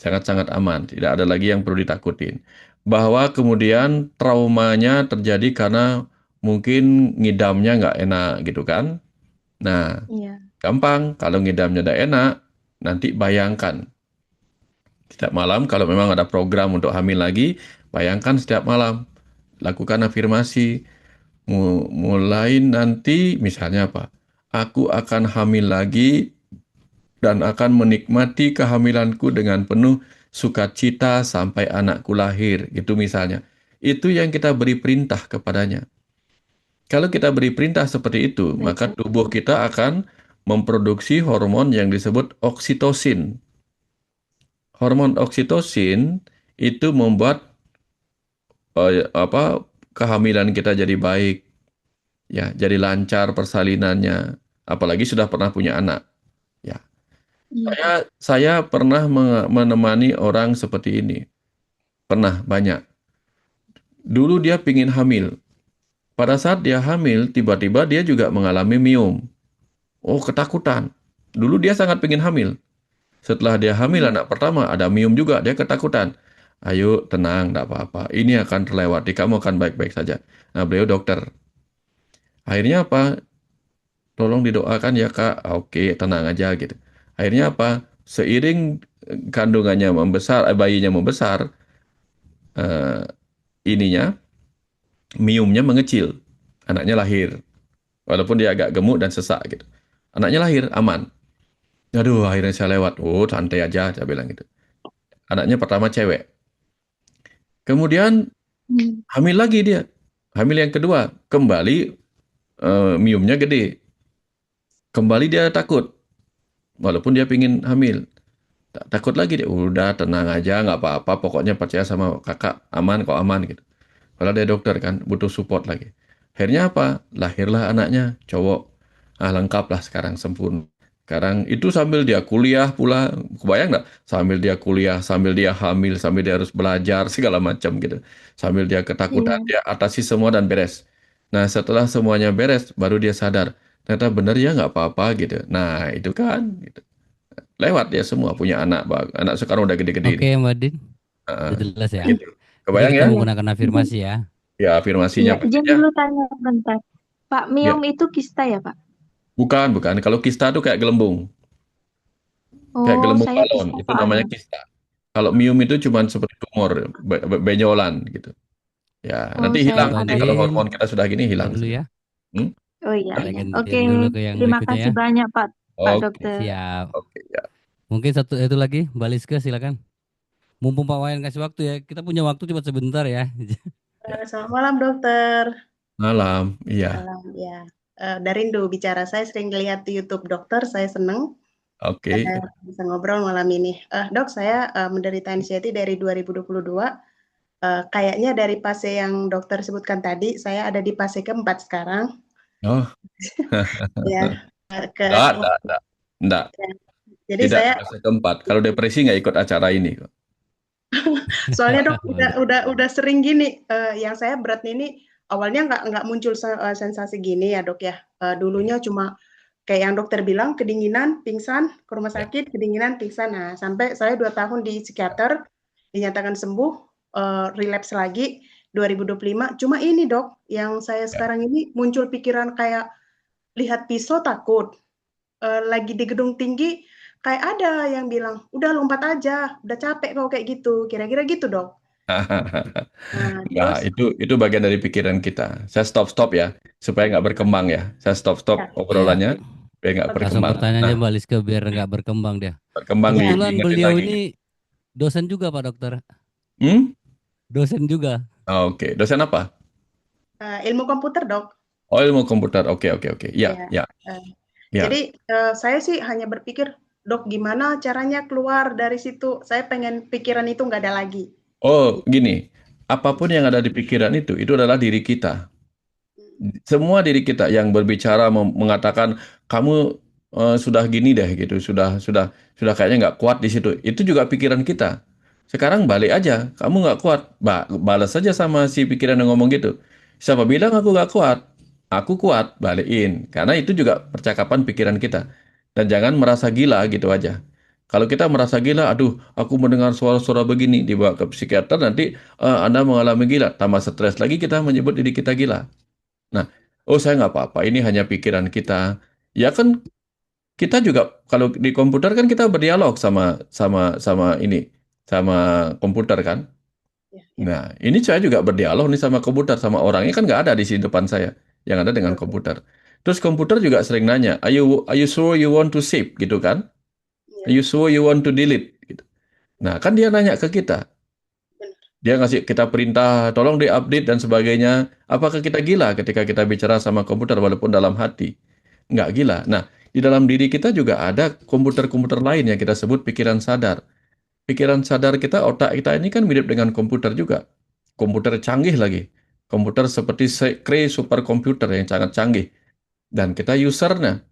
Sangat-sangat aman. Tidak ada lagi yang perlu ditakutin. Bahwa kemudian traumanya terjadi karena mungkin ngidamnya nggak enak gitu kan. Nah, Iya. gampang. Kalau ngidamnya nggak enak, nanti bayangkan. Setiap malam, kalau memang ada program untuk hamil lagi, bayangkan setiap malam. Lakukan afirmasi. Mulai nanti misalnya apa? Aku akan hamil lagi dan akan menikmati kehamilanku dengan penuh sukacita sampai anakku lahir, gitu misalnya. Itu yang kita beri perintah kepadanya. Kalau kita beri perintah seperti itu, Baik maka dok. tubuh kita akan memproduksi hormon yang disebut oksitosin. Hormon oksitosin itu membuat kehamilan kita jadi baik, ya, jadi lancar persalinannya, apalagi sudah pernah punya anak. Ya, Iya saya dok. saya pernah menemani orang seperti ini, pernah banyak. Dulu dia pingin hamil. Pada saat dia hamil, tiba-tiba dia juga mengalami miom. Oh, ketakutan. Dulu dia sangat pingin hamil. Setelah dia hamil Iya. anak pertama, ada miom juga, dia ketakutan. Ayo, tenang, tidak apa-apa. Ini akan terlewati, kamu akan baik-baik saja. Nah, beliau dokter. Akhirnya apa? Tolong didoakan ya Kak. Oke, tenang aja gitu. Akhirnya apa? Seiring kandungannya membesar, bayinya membesar, eh, ininya, miumnya mengecil. Anaknya lahir. Walaupun dia agak gemuk dan sesak gitu. Anaknya lahir, aman. Aduh, akhirnya saya lewat. Oh, santai aja, saya bilang gitu. Anaknya pertama cewek. Kemudian Hmm. hamil lagi dia. Hamil yang kedua, kembali miumnya gede. Kembali dia takut. Walaupun dia pingin hamil. Takut lagi dia, udah tenang aja, nggak apa-apa, pokoknya percaya sama kakak, aman kok aman gitu. Kalau dia dokter kan, butuh support lagi. Akhirnya apa? Lahirlah anaknya, cowok. Ah, lengkap lah sekarang, sempurna. Sekarang itu sambil dia kuliah pula, kebayang nggak? Sambil dia kuliah, sambil dia hamil, sambil dia harus belajar, segala macam gitu. Sambil dia ketakutan, Iya. dia atasi semua dan beres. Nah, setelah semuanya beres, baru dia sadar. Ternyata bener ya nggak apa-apa gitu. Nah, itu kan. Gitu. Lewat dia semua punya anak, anak sekarang udah gede-gede Oke nih. Mbak Din, Heeh, udah jelas ya. gitu. Jadi Kebayang kita ya? Iya. menggunakan Izin, afirmasi ya. Ya, afirmasinya iya, izin pentingnya. dulu tanya bentar. Pak, Ya, miom itu kista ya, Pak? bukan, bukan. Kalau kista itu kayak gelembung. Kayak Oh, gelembung saya balon. kista Itu namanya soalnya. kista. Kalau miom itu cuma seperti tumor, benjolan gitu. Ya, Oh, nanti saya Oke hilang. Mbak Nanti ada kalau Din, hormon kita sudah gini, udah hilang dulu semua. ya. Hmm? Oh iya, Saya iya. Oke, gantian dulu ke yang terima berikutnya kasih ya. banyak Pak, Pak Oke, Dokter. Siap. oke, ya. Mungkin satu itu lagi, Mbak Liska silakan. Mumpung Pak Wayan kasih waktu ya, kita punya waktu cuma sebentar ya. Ya. Selamat malam dokter. Malam, iya. Malam ya. Dari Rindu bicara. Saya sering lihat di YouTube dokter. Saya senang Oke. bisa ngobrol malam ini. Dok, saya menderita anxiety dari 2022. Kayaknya dari fase yang dokter sebutkan tadi, saya ada di fase keempat sekarang. Oh, Ya, ke enggak. Enggak. jadi Tidak saya fase keempat. Kalau depresi nggak ikut acara ini kok. soalnya dok Waduh. udah sering gini. Yang saya berat ini awalnya nggak muncul sensasi gini ya dok ya. Dulunya cuma kayak yang dokter bilang, kedinginan, pingsan, ke rumah Ya. sakit, kedinginan, pingsan. Nah, sampai saya 2 tahun di psikiater, dinyatakan sembuh, relapse lagi 2025. Cuma ini dok, yang saya Ya. sekarang ini muncul pikiran kayak lihat pisau takut, lagi di gedung tinggi kayak ada yang bilang, udah lompat aja, udah capek kok kayak gitu, kira-kira gitu dok. Nah, Nah, terus itu bagian dari pikiran kita. Saya stop ya, supaya nggak berkembang ya. Saya stop ya, Iya, obrolannya, supaya nggak langsung berkembang. pertanyaan Nah, aja Mbak Liska biar nggak berkembang dia. berkembang ya, Kebetulan diingetin beliau lagi ini gitu. dosen juga Pak Dokter. Hmm? Dosen juga. Oke, dosen apa? ilmu komputer dok. Oh, ilmu komputer. Oke. Ya, Ya, ya, eh, ya. jadi saya sih hanya berpikir, dok gimana caranya keluar dari situ? Saya pengen pikiran itu nggak ada lagi. Oh, gini. apapun yang ada di pikiran itu adalah diri kita. Semua diri kita yang berbicara mengatakan kamu sudah gini deh gitu, sudah kayaknya nggak kuat di situ. Itu juga pikiran kita. Sekarang balik aja, kamu nggak kuat, balas saja sama si pikiran yang ngomong gitu. Siapa bilang aku nggak kuat? Aku kuat, balikin. Karena itu juga percakapan pikiran kita. Dan jangan merasa gila gitu aja. Kalau kita merasa gila, aduh, aku mendengar suara-suara begini, dibawa ke psikiater, nanti Anda mengalami gila. Tambah stres lagi kita menyebut diri kita gila. Nah, oh saya nggak apa-apa, ini hanya pikiran kita. Ya kan kita juga kalau di komputer kan kita berdialog sama sama sama ini sama komputer kan. Ya, ya, Nah, ini saya juga berdialog nih sama komputer sama orangnya kan nggak ada di sini depan saya, yang ada dengan betul. komputer. Terus komputer juga sering nanya, are you sure you want to save gitu kan? Are Ya, you sure you want to delete? Gitu. Nah, kan dia nanya ke kita. benar. Dia ngasih kita perintah, tolong di-update dan sebagainya. Apakah kita gila ketika kita bicara sama komputer walaupun dalam hati? Nggak gila. Nah, di dalam diri kita juga ada komputer-komputer lain yang kita sebut pikiran sadar. Pikiran sadar kita, otak kita ini kan mirip dengan komputer juga. Komputer canggih lagi. Komputer seperti Cray superkomputer yang sangat canggih. Dan kita usernya.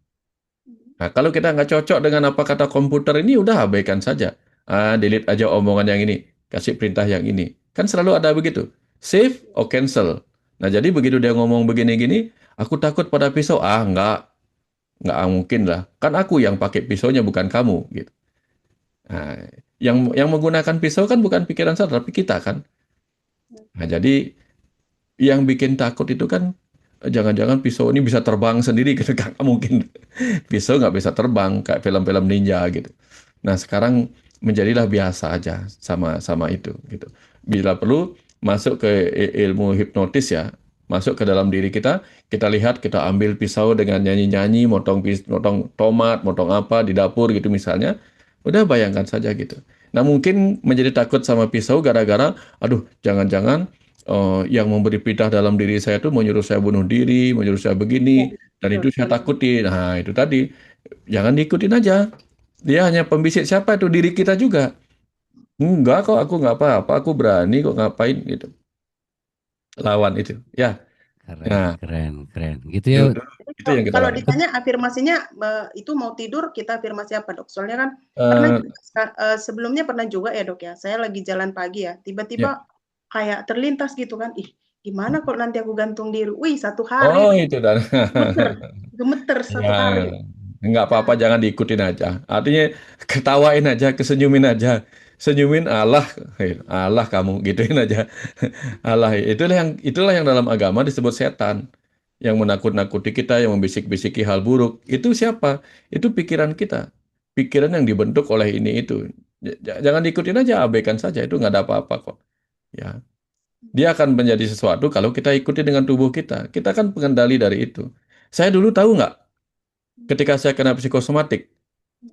Nah, kalau kita nggak cocok dengan apa kata komputer ini, udah abaikan saja. Delete aja omongan yang ini. Kasih perintah yang ini. Kan selalu ada begitu. Save or cancel. Nah, jadi begitu dia ngomong begini-gini, aku takut pada pisau. Nggak mungkin lah. Kan aku yang pakai pisaunya, bukan kamu. Gitu. Nah, yang menggunakan pisau kan bukan pikiran saya, tapi kita kan. Nah, jadi yang bikin takut itu kan jangan-jangan pisau ini bisa terbang sendiri gitu kan nggak mungkin pisau nggak bisa terbang kayak film-film ninja gitu. Nah sekarang menjadilah biasa aja sama sama itu gitu. Bila perlu masuk ke ilmu hipnotis ya, masuk ke dalam diri kita, kita lihat kita ambil pisau dengan nyanyi-nyanyi, motong tomat, motong apa di dapur gitu misalnya, udah bayangkan saja gitu. Nah mungkin menjadi takut sama pisau gara-gara, aduh jangan-jangan yang memberi perintah dalam diri saya itu menyuruh saya bunuh diri, menyuruh saya Ya, begini, dan betul, itu saya betul. takuti. Nah, itu tadi, jangan diikutin aja. Dia hanya pembisik siapa itu diri kita juga. Enggak kok, aku nggak apa-apa, aku berani kok ngapain gitu. Lawan itu. Ya, Keren, nah keren, keren. Gitu ya. dulu Jadi itu yang kita kalau lakukan. ditanya afirmasinya itu mau tidur kita afirmasi apa dok? Soalnya kan pernah Eh, sebelumnya pernah juga ya dok ya. Saya lagi jalan pagi ya, tiba-tiba ya. kayak terlintas gitu kan. Ih, gimana kalau nanti aku gantung diri? Wih, satu hari Oh itu dan gemeter, gemeter ya satu hari. nggak Nah, apa-apa jangan diikutin aja. Artinya ketawain aja, kesenyumin aja, senyumin Allah, Allah kamu gituin aja. Allah itulah yang dalam agama disebut setan yang menakut-nakuti kita, yang membisik-bisiki hal buruk. Itu siapa? Itu pikiran kita. Pikiran yang dibentuk oleh ini itu. Jangan diikutin aja, abaikan saja. Itu nggak ada apa-apa kok. Ya, dia akan menjadi sesuatu kalau kita ikuti dengan tubuh kita. Kita kan pengendali dari itu. Saya dulu tahu nggak, ketika saya kena psikosomatik,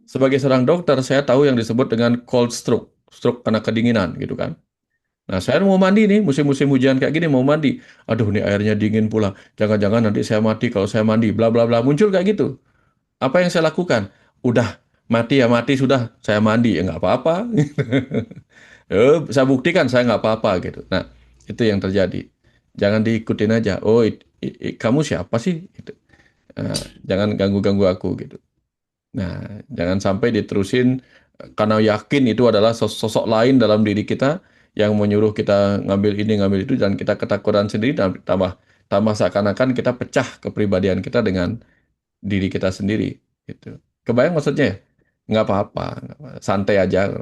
sebagai seorang dokter, saya tahu yang disebut dengan cold stroke, stroke karena kedinginan gitu kan. Nah, saya mau mandi nih, musim-musim hujan kayak gini mau mandi. Aduh, nih airnya dingin pula. Jangan-jangan nanti saya mati kalau saya mandi, bla bla bla. Muncul kayak gitu. Apa yang saya lakukan? Udah, mati ya mati sudah. Saya mandi ya nggak apa-apa. Saya buktikan saya nggak apa-apa gitu. Nah, itu yang terjadi. Jangan diikutin aja. Oh, kamu siapa sih? Gitu. Nah, jangan ganggu-ganggu aku gitu. Nah, jangan sampai diterusin karena yakin itu adalah sosok lain dalam diri kita yang menyuruh kita ngambil ini, ngambil itu, dan kita ketakutan sendiri dan tambah tambah seakan-akan kita pecah kepribadian kita dengan diri kita sendiri. Gitu. Kebayang maksudnya ya? Nggak apa-apa, nggak apa-apa. Santai aja.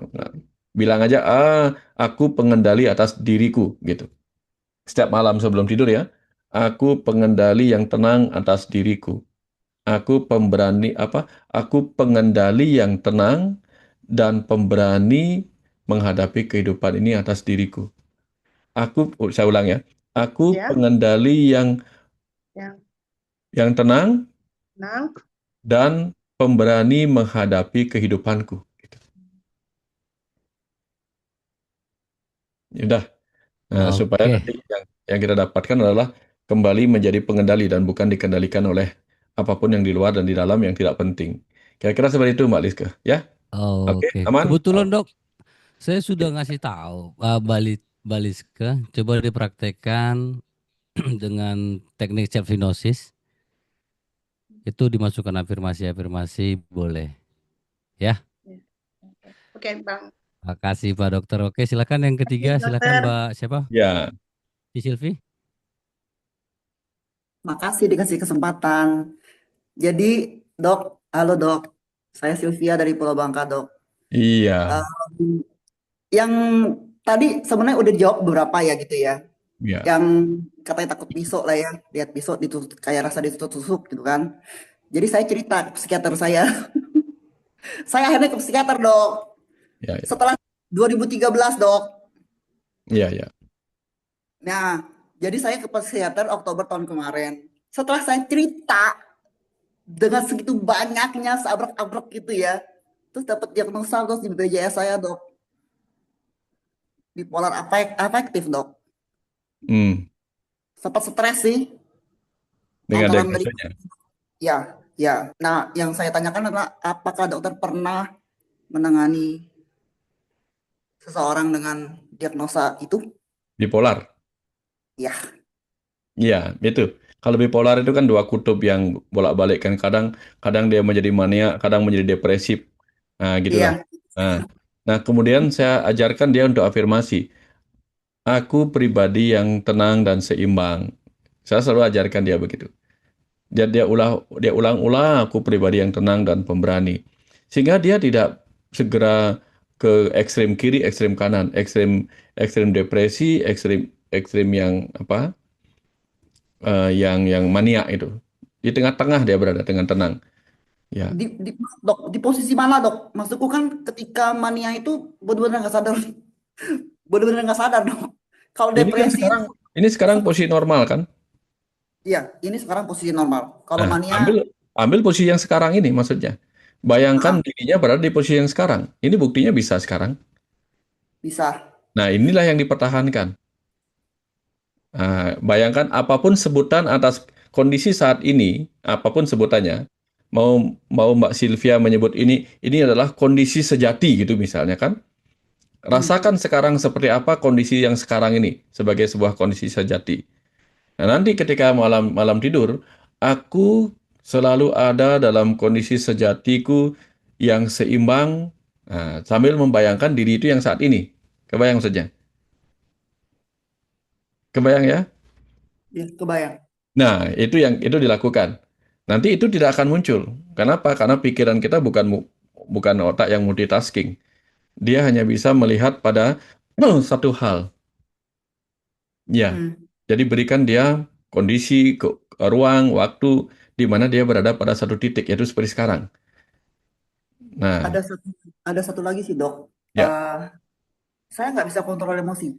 Bilang aja, aku pengendali atas diriku, gitu. Setiap malam sebelum tidur ya, aku pengendali yang tenang atas diriku. Aku pemberani apa? Aku pengendali yang tenang dan pemberani menghadapi kehidupan ini atas diriku. Saya ulang ya. Aku ya, pengendali yang yang tenang tenang. dan pemberani menghadapi kehidupanku. Gitu. Ya udah. Nah, supaya Oke, nanti yang kita dapatkan adalah kembali menjadi pengendali dan bukan dikendalikan oleh apapun yang di luar dan di dalam yang tidak penting. Kira-kira seperti itu, Mbak Liska. Ya, oke, oke. aman? Kebetulan Oke. dok, saya sudah ngasih tahu Mbak Liska, coba dipraktekkan dengan teknik self hypnosis. Itu dimasukkan afirmasi-afirmasi boleh. Ya, Oke, Bang. makasih Pak Dokter. Oke, silakan yang ketiga, Oke, silakan dokter. Mbak siapa? Ya, Ci Silvi. Makasih dikasih kesempatan. Jadi, Dok, halo Dok. Saya Sylvia dari Pulau Bangka, Dok. iya, Um, yang tadi sebenarnya udah dijawab beberapa ya gitu ya. iya. Yang katanya takut pisau lah ya, lihat pisau ditusuk kayak rasa ditusuk-tusuk gitu kan. Jadi saya cerita ke psikiater saya. Saya akhirnya ke psikiater, Dok. Ya, ya, Setelah 2013, Dok. iya, ya. Nah, jadi saya ke psikiater Oktober tahun kemarin. Setelah saya cerita dengan segitu banyaknya seabrek-abrek gitu ya, terus dapat diagnosa terus di BPJS saya, Dok, bipolar afektif, Dok. Hmm, Sempat stres sih dengan lantaran dari diagnosanya. ya, ya. Nah, yang saya tanyakan adalah apakah dokter pernah menangani seseorang dengan diagnosa itu? Bipolar. Ya, Iya, itu. Kalau bipolar itu kan dua kutub yang bolak-balik kan. Kadang dia menjadi mania, kadang menjadi depresif. Nah, gitulah. iya. Nah, nah, kemudian saya ajarkan dia untuk afirmasi. Aku pribadi yang tenang dan seimbang. Saya selalu ajarkan dia begitu. Dia ulang-ulang aku pribadi yang tenang dan pemberani. Sehingga dia tidak segera ke ekstrem kiri, ekstrem kanan, ekstrem depresi, ekstrem yang apa? Yang mania itu. Di tengah-tengah dia berada dengan tenang. Ya. Dok, di posisi mana, Dok? Maksudku kan ketika mania itu benar-benar nggak sadar, benar-benar nggak sadar, Dok. Kalau Ini kan depresi, sekarang posisi normal kan? ya ini sekarang posisi normal. Kalau Nah, mania, ambil posisi yang sekarang ini maksudnya. Bayangkan ah, dirinya berada di posisi yang sekarang. Ini buktinya bisa sekarang. bisa. Nah, inilah yang dipertahankan. Nah, bayangkan apapun sebutan atas kondisi saat ini, apapun sebutannya, mau mau Mbak Sylvia menyebut ini adalah kondisi sejati gitu misalnya kan? Hmm. Rasakan sekarang seperti apa kondisi yang sekarang ini sebagai sebuah kondisi sejati. Nah, nanti ketika malam malam tidur, aku selalu ada dalam kondisi sejatiku yang seimbang, nah, sambil membayangkan diri itu yang saat ini. Kebayang saja. Kebayang ya? Ya, kebayang. Nah, itu dilakukan. Nanti itu tidak akan muncul. Kenapa? Karena pikiran kita bukan otak yang multitasking. Dia hanya bisa melihat pada satu hal. Ya. Hmm. Jadi berikan dia kondisi, ruang, waktu di mana dia berada pada satu titik, yaitu seperti sekarang. Nah, Ada satu, ada satu lagi sih, Dok. ya, Eh, saya nggak bisa kontrol emosi.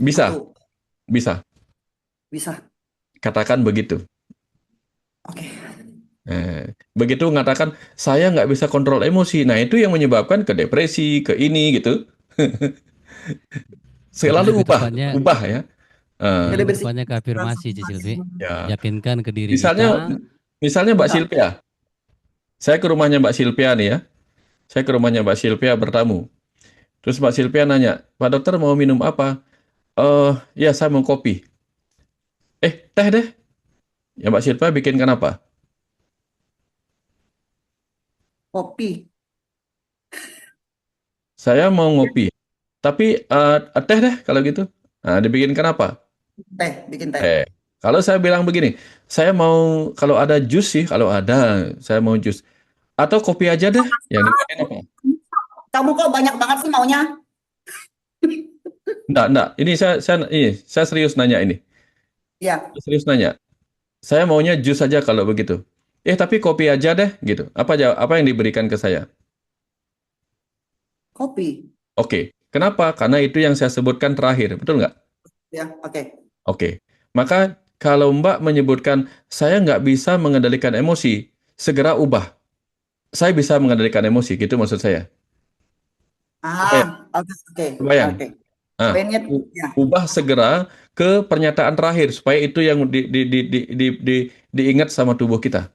bisa, Satu, bisa. bisa. Katakan begitu. Oke. Begitu mengatakan, saya nggak bisa kontrol emosi. Nah, itu yang menyebabkan ke depresi, ke ini gitu. Jadi Selalu lebih ubah, tepatnya, ubah ya. Eh, Jadi lebih bersih. tepatnya ke afirmasi, Ci Silvi. ya. Yakinkan ke diri Misalnya, kita. misalnya Mbak Enggak. Silvia. Saya ke rumahnya Mbak Silvia nih ya. Saya ke rumahnya Mbak Silvia bertamu. Terus Mbak Silvia nanya, Pak dokter mau minum apa? Ya saya mau kopi. Teh deh. Ya Mbak Silvia bikinkan apa? Kopi. Saya mau ngopi. Tapi teh deh kalau gitu. Nah, dibikinkan apa? Teh, bikin teh. Kalau saya bilang begini, saya mau kalau ada jus sih, kalau ada saya mau jus. Atau kopi aja deh. Yang dibikin apa? Kamu kok banyak banget sih maunya? Enggak. Saya serius nanya ini. Ya, Serius nanya. Saya maunya jus saja kalau begitu. Tapi kopi aja deh gitu. Apa yang diberikan ke saya? kopi. Oke. Kenapa? Karena itu yang saya sebutkan terakhir. Betul nggak? Ya, oke. Oke. Maka kalau Mbak menyebutkan saya nggak bisa mengendalikan emosi, segera ubah. Saya bisa mengendalikan emosi, gitu maksud saya. Kebayang? Oke, oke, Kebayang? oke. Nah, Poinnya, ya. ubah segera ke pernyataan terakhir supaya itu yang diingat sama tubuh kita.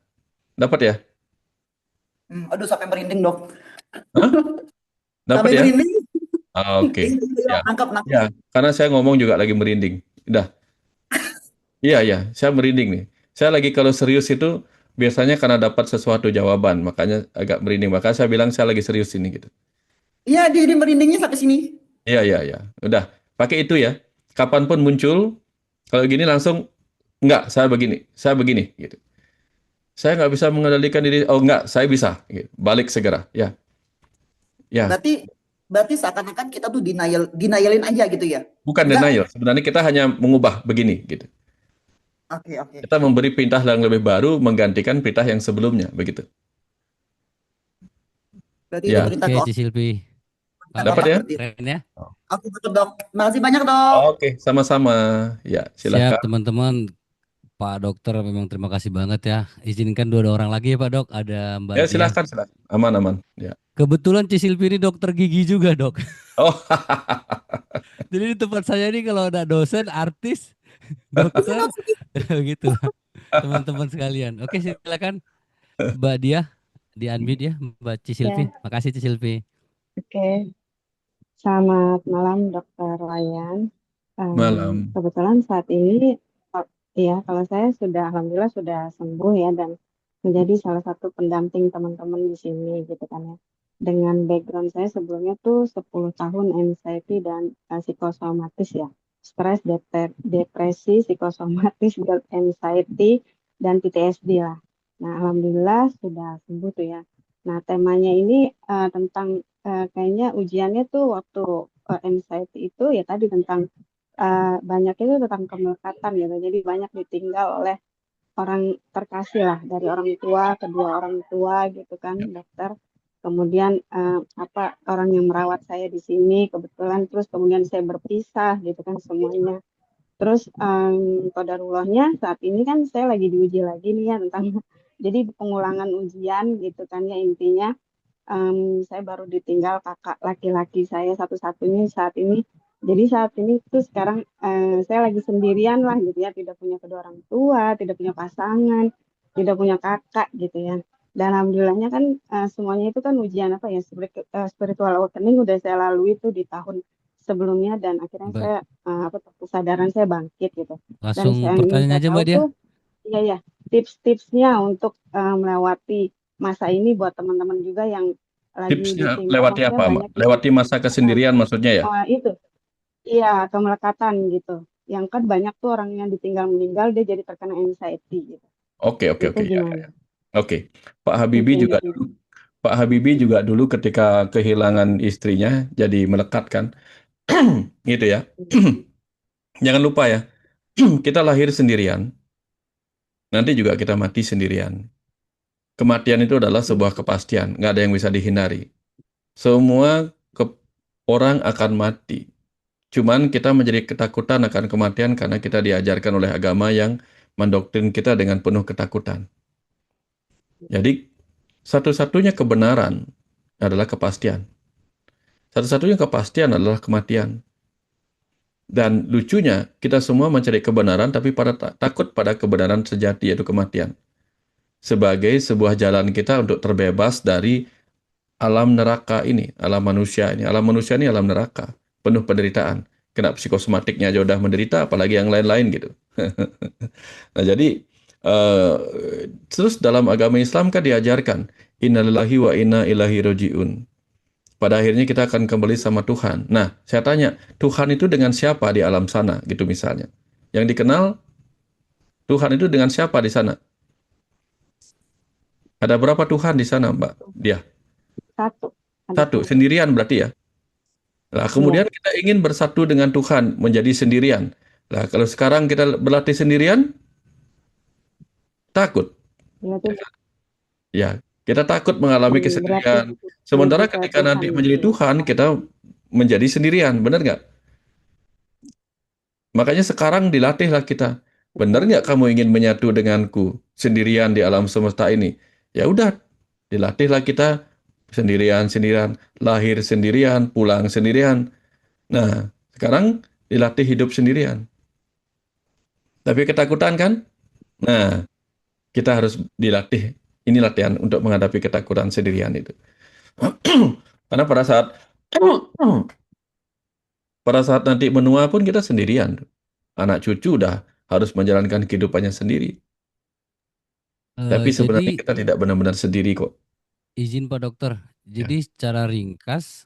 Dapat ya? Aduh, sampai merinding, Dok. Hah? Dapat Sampai ya? merinding. Oke. Ya. Nangkap, Ya, nangkap. karena saya ngomong juga lagi merinding. Udah. Iya, iya, saya merinding nih. Saya lagi kalau serius itu biasanya karena dapat sesuatu jawaban, makanya agak merinding. Makanya saya bilang saya lagi serius ini gitu. Iya, dia merindingnya sampai sini. Iya, iya, iya. Udah, pakai itu ya. Kapanpun muncul, kalau gini langsung enggak, saya begini gitu. Saya nggak bisa mengendalikan diri. Oh enggak, saya bisa. Gitu. Balik segera. Ya, ya. Berarti berarti seakan-akan kita tuh denialin aja gitu ya. Bukan Enggak. denial. Sebenarnya kita hanya mengubah begini gitu. Oke, oke. Kita memberi perintah yang lebih baru menggantikan perintah yang sebelumnya, begitu. Berarti itu Ya, perintah Oke, ke Ci Silvi. perintah ke Pak, dapat otak ya? berarti. keren ya. Oke, betul, Dok. Makasih banyak, Dok. Oke, sama-sama. Ya, Siap silakan. teman-teman. Pak Dokter memang terima kasih banget ya. Izinkan dua orang lagi ya Pak Dok. Ada Mbak Ya, Dia. silakan, silakan. Aman, aman. Ya. Kebetulan Ci Silvi ini dokter gigi juga Dok. Oh, Jadi di tempat saya ini kalau ada dosen, artis, dokter, gitu teman-teman sekalian. Oke silakan Mbak Dia di unmute ya Mbak Ci Silvi. Ya, Makasih Ci Silvi. oke. Selamat malam, Dokter Ryan. malam. Kebetulan saat ini, ya, kalau saya sudah, alhamdulillah sudah sembuh ya, dan menjadi salah satu pendamping teman-teman di sini, gitu kan ya. Dengan background saya sebelumnya tuh 10 tahun anxiety dan psikosomatis ya. Stres, depresi, psikosomatis, anxiety, dan PTSD lah. Nah, alhamdulillah sudah sembuh tuh ya. Nah, temanya ini tentang kayaknya ujiannya tuh waktu anxiety itu ya tadi tentang banyaknya itu tentang kemelekatan gitu. Jadi banyak ditinggal oleh orang terkasih lah dari orang tua, kedua orang tua gitu kan, dokter. Kemudian apa orang yang merawat saya di sini kebetulan terus kemudian saya berpisah gitu kan semuanya. Terus qadarullahnya saat ini kan saya lagi diuji lagi nih ya tentang jadi pengulangan ujian gitu kan ya intinya. Saya baru ditinggal kakak laki-laki saya satu-satunya saat ini. Jadi saat ini tuh sekarang saya lagi sendirian lah gitu ya, tidak punya kedua orang tua, tidak punya pasangan, tidak punya kakak gitu ya. Dan alhamdulillahnya kan semuanya itu kan ujian apa ya, spiritual awakening udah saya lalui tuh di tahun sebelumnya dan akhirnya Baik. saya apa kesadaran saya bangkit gitu. Dan Langsung saya pertanyaan minta aja tahu Mbak Dia. tuh, iya ya, tips-tipsnya untuk melewati masa ini buat teman-teman juga yang lagi Tipsnya ditinggal, lewati maksudnya apa, Mbak? banyak Lewati ditinggal. masa kesendirian maksudnya ya? Itu, iya kemelekatan gitu. Yang kan banyak tuh orang yang ditinggal meninggal dia jadi terkena anxiety gitu. Oke, oke, Itu oke. Ya, ya, gimana? ya. Oke. Pak Itu Habibie juga intinya. dulu. Pak Habibie juga dulu ketika kehilangan istrinya jadi melekat kan. Gitu ya. Jangan lupa ya, kita lahir sendirian, nanti juga kita mati sendirian. Kematian itu adalah sebuah kepastian, nggak ada yang bisa dihindari. Semua orang akan mati. Cuman kita menjadi ketakutan akan kematian karena kita diajarkan oleh agama yang mendoktrin kita dengan penuh ketakutan. Jadi, satu-satunya kebenaran adalah kepastian. Satu-satunya kepastian adalah kematian. Dan lucunya, kita semua mencari kebenaran, tapi takut pada kebenaran sejati, yaitu kematian. Sebagai sebuah jalan kita untuk terbebas dari alam neraka ini, alam manusia ini. Alam manusia ini alam neraka, penuh penderitaan. Kena psikosomatiknya aja udah menderita, apalagi yang lain-lain gitu. Nah, jadi eh, terus dalam agama Islam kan diajarkan innalillahi wa inna ilaihi rojiun. Pada akhirnya kita akan kembali sama Tuhan. Nah, saya tanya, Tuhan itu dengan siapa di alam sana gitu misalnya? Yang dikenal Tuhan itu dengan siapa di sana? Ada berapa Tuhan di sana, Mbak? Dia Satu, ada satu, satu. sendirian berarti ya. Nah, Iya, kemudian kita ingin bersatu dengan Tuhan, menjadi sendirian. Nah, kalau sekarang kita berlatih sendirian, takut. berarti Ya, kita takut mengalami berarti kesendirian. menuju Sementara ke ketika Tuhan nanti gitu menjadi ya. Tuhan, kita menjadi sendirian. Benar nggak? Makanya sekarang dilatihlah kita. Benar nggak kamu ingin menyatu denganku sendirian di alam semesta ini? Ya udah, dilatihlah kita sendirian-sendirian, lahir sendirian, pulang sendirian. Nah, sekarang dilatih hidup sendirian. Tapi ketakutan kan? Nah, kita harus dilatih. Ini latihan untuk menghadapi ketakutan sendirian itu. Karena pada saat Pada saat nanti menua pun kita sendirian. Anak cucu udah harus menjalankan kehidupannya sendiri. Tapi sebenarnya Jadi kita tidak benar-benar sendiri kok. izin Pak Dokter. Ya, Jadi secara ringkas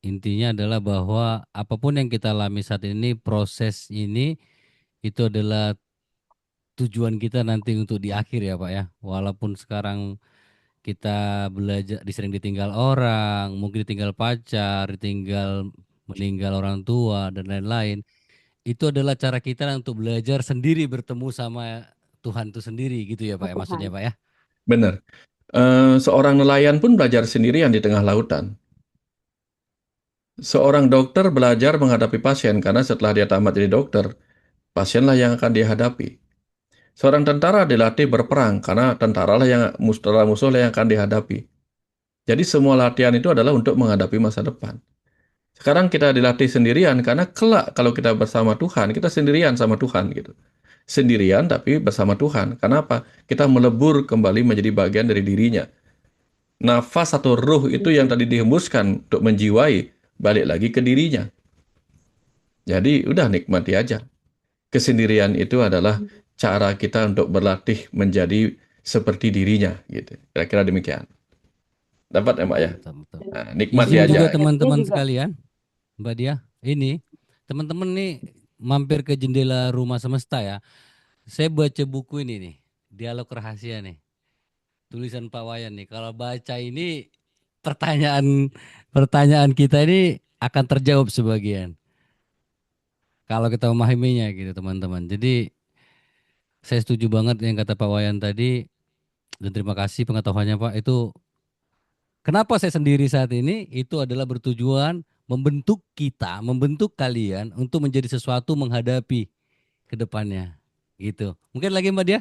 intinya adalah bahwa apapun yang kita alami saat ini, proses ini itu adalah tujuan kita nanti untuk di akhir ya Pak ya. Walaupun sekarang kita belajar sering ditinggal orang, mungkin ditinggal pacar, ditinggal meninggal orang tua dan lain-lain. Itu adalah cara kita untuk belajar sendiri bertemu sama Tuhan itu sendiri gitu ya Pak Oh ya Tuhan. maksudnya Pak ya. benar. Seorang nelayan pun belajar sendirian di tengah lautan. Seorang dokter belajar menghadapi pasien karena setelah dia tamat jadi dokter, pasienlah yang akan dia hadapi. Seorang tentara dilatih berperang karena tentaralah yang musuh-musuh yang akan dihadapi. Jadi semua latihan itu adalah untuk menghadapi masa depan. Sekarang kita dilatih sendirian karena kelak kalau kita bersama Tuhan, kita sendirian sama Tuhan gitu. Sendirian tapi bersama Tuhan. Kenapa? Kita melebur kembali menjadi bagian dari dirinya. Nafas atau ruh itu yang tadi dihembuskan untuk menjiwai, balik lagi ke dirinya. Jadi udah nikmati aja. Kesendirian itu adalah cara kita untuk berlatih menjadi seperti dirinya gitu. Kira-kira demikian. Dapat ya, Mbak ya? Mantap, mantap. Nah, nikmati Izin aja. juga Dia teman-teman juga sekalian, Mbak Dia, ini teman-teman nih mampir ke jendela rumah semesta ya. Saya baca buku ini nih, Dialog Rahasia nih, tulisan Pak Wayan nih. Kalau baca ini pertanyaan pertanyaan kita ini akan terjawab sebagian. Kalau kita memahaminya gitu teman-teman. Jadi saya setuju banget yang kata Pak Wayan tadi dan terima kasih pengetahuannya Pak. Itu kenapa saya sendiri saat ini itu adalah bertujuan membentuk kita, membentuk kalian untuk menjadi sesuatu menghadapi ke depannya. Gitu. Mungkin lagi Mbak Dia?